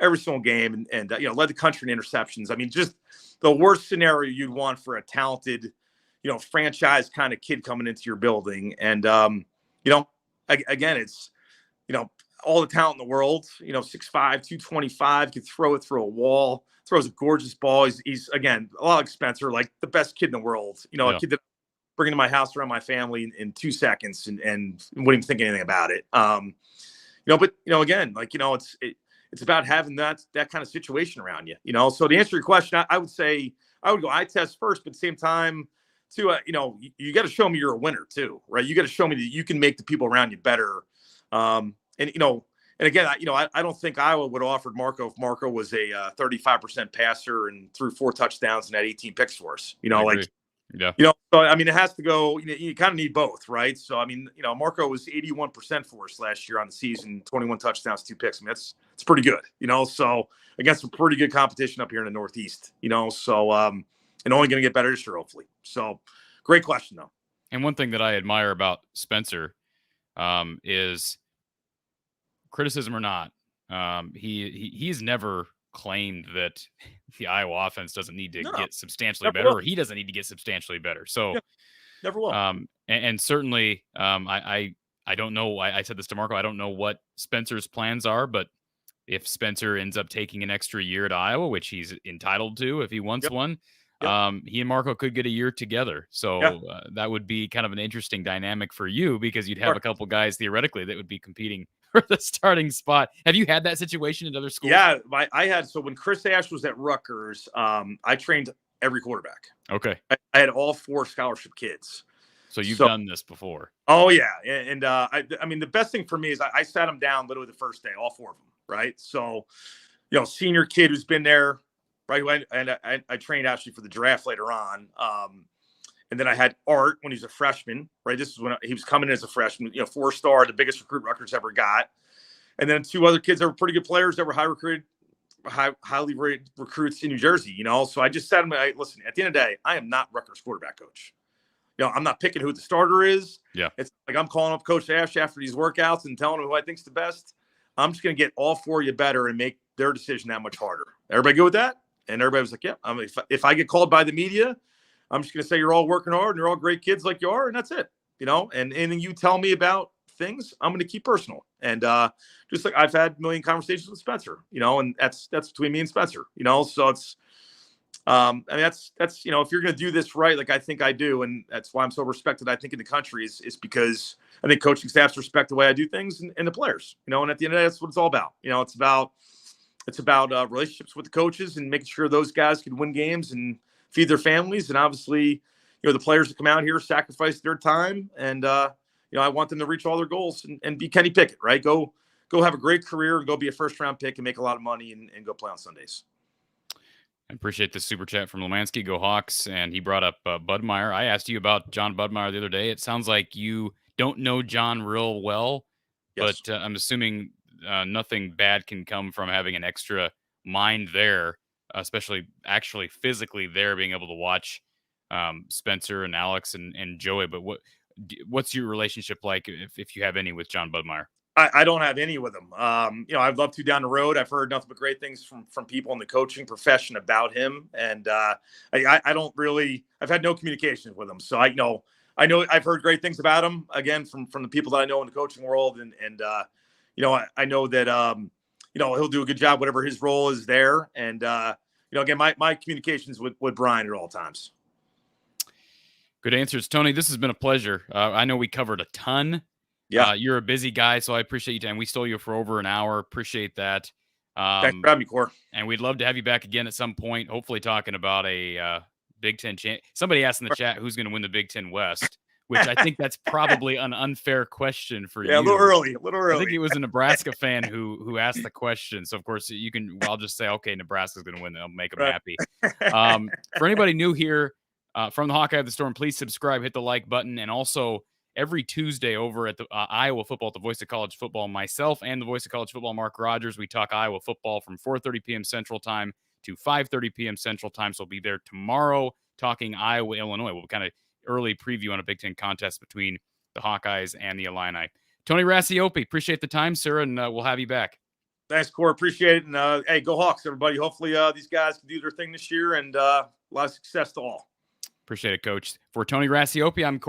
every single game and led the country in interceptions. I mean, just the worst scenario you'd want for a talented, franchise kind of kid coming into your building. And, again, it's, all the talent in the world, 6'5", 225, could throw it through a wall, throws a gorgeous ball. He's again, a lot like Spencer, like the best kid in the world, a kid that I bring into my house around my family in 2 seconds and wouldn't even think anything about it. But again, like, it's about having that kind of situation around you, So to answer your question, I would say I would go eye test first, but at the same time, too, you got to show me you're a winner too, right? You got to show me that you can make the people around you better. And again, I don't think Iowa would have offered Marco if Marco was a 35% passer and threw 4 touchdowns and had 18 picks for us. Yeah. So I mean, it has to go. You kind of need both, right? So I mean, Marco was 81% for us last year on the season, 21 touchdowns, 2 picks. I mean, it's pretty good, So against some pretty good competition up here in the Northeast, So and only going to get better this year, hopefully. So great question, though. And one thing that I admire about Spencer is, criticism or not, he's never claimed that the Iowa offense doesn't need to get substantially better, or he doesn't need to get substantially better. So never will. And certainly, I don't know. I said this to Marco. I don't know what Spencer's plans are, but if Spencer ends up taking an extra year at Iowa, which he's entitled to if he wants one, he and Marco could get a year together. So that would be kind of an interesting dynamic for you, because you'd have a couple guys theoretically that would be competing for the starting spot. Have you had that situation at other schools? Yeah, I had. So when Chris Ash was at Rutgers, I trained every quarterback. Okay. I had all 4 scholarship kids. So you've done this before. Oh, yeah. And I mean, the best thing for me is I sat them down literally the first day, all 4 of them, right? So, senior kid who's been there right? And I trained actually for the draft later on. And then I had Art when he was a freshman, right? This is when he was coming in as a freshman, 4-star, the biggest recruit Rutgers ever got. And then 2 other kids that were pretty good players that were highly rated recruits in New Jersey, So I just said to him, listen, at the end of the day, I am not Rutgers quarterback coach. I'm not picking who the starter is. Yeah. It's like I'm calling up Coach Ash after these workouts and telling him who I think's the best. I'm just going to get all 4 of you better and make their decision that much harder. Everybody good with that? And everybody was like, yeah. If I get called by the media, I'm just going to say you're all working hard and you're all great kids like you are, and that's it. And anything you tell me about things, I'm going to keep personal. And just like I've had a million conversations with Spencer, and that's between me and Spencer, So it's, that's if you're going to do this right, like I think I do, and that's why I'm so respected, I think, in the country is because I think coaching staffs respect the way I do things and the players, and at the end of the day, that's what it's all about. It's about relationships with the coaches and making sure those guys can win games and feed their families. And obviously, the players that come out here sacrifice their time. And, I want them to reach all their goals and be Kenny Pickett, right? Go have a great career and go be a first-round pick and make a lot of money and go play on Sundays. I appreciate the super chat from Lemansky. Go Hawks. And he brought up Budmeyer. I asked you about John Budmeyer the other day. It sounds like you don't know John real well, yes. But I'm assuming nothing bad can come from having an extra mind there, especially actually physically there, being able to watch Spencer and Alex and Joey. But what's your relationship like, if you have any, with John Budmeyer? I don't have any with him. I'd love to down the road. I've heard nothing but great things from people in the coaching profession about him. And I don't really, I've had no communication with him. So I know I've heard great things about him, again, from the people that I know in the coaching world. And I know that, he'll do a good job, whatever his role is there. And, again, my communications with Brian at all times. Good answers, Tony. This has been a pleasure. I know we covered a ton. Yeah. You're a busy guy, so I appreciate you. And we stole you for over an hour. Appreciate that. Thanks for having me, Core. And we'd love to have you back again at some point, hopefully talking about a Big Ten Somebody asked in the chat who's going to win the Big Ten West, which I think that's probably an unfair question for you. Yeah, a little early. I think it was a Nebraska fan who asked the question. So, of course, I'll just say, okay, Nebraska's going to win. They'll make them happy. For anybody new here from the Hawkeye of the Storm, please subscribe, hit the like button, and also every Tuesday over at the Iowa Football at the Voice of College Football, myself and the Voice of College Football, Mark Rogers, we talk Iowa football from 4:30 p.m. Central Time to 5:30 p.m. Central Time. So we'll be there tomorrow talking Iowa, Illinois. We'll kind of early preview on a Big Ten contest between the Hawkeyes and the Illini. Tony Racioppi, appreciate the time, sir, and we'll have you back. Thanks, Core. Appreciate it. And hey, go Hawks, everybody. Hopefully these guys can do their thing this year, and a lot of success to all. Appreciate it, Coach. For Tony Racioppi, I'm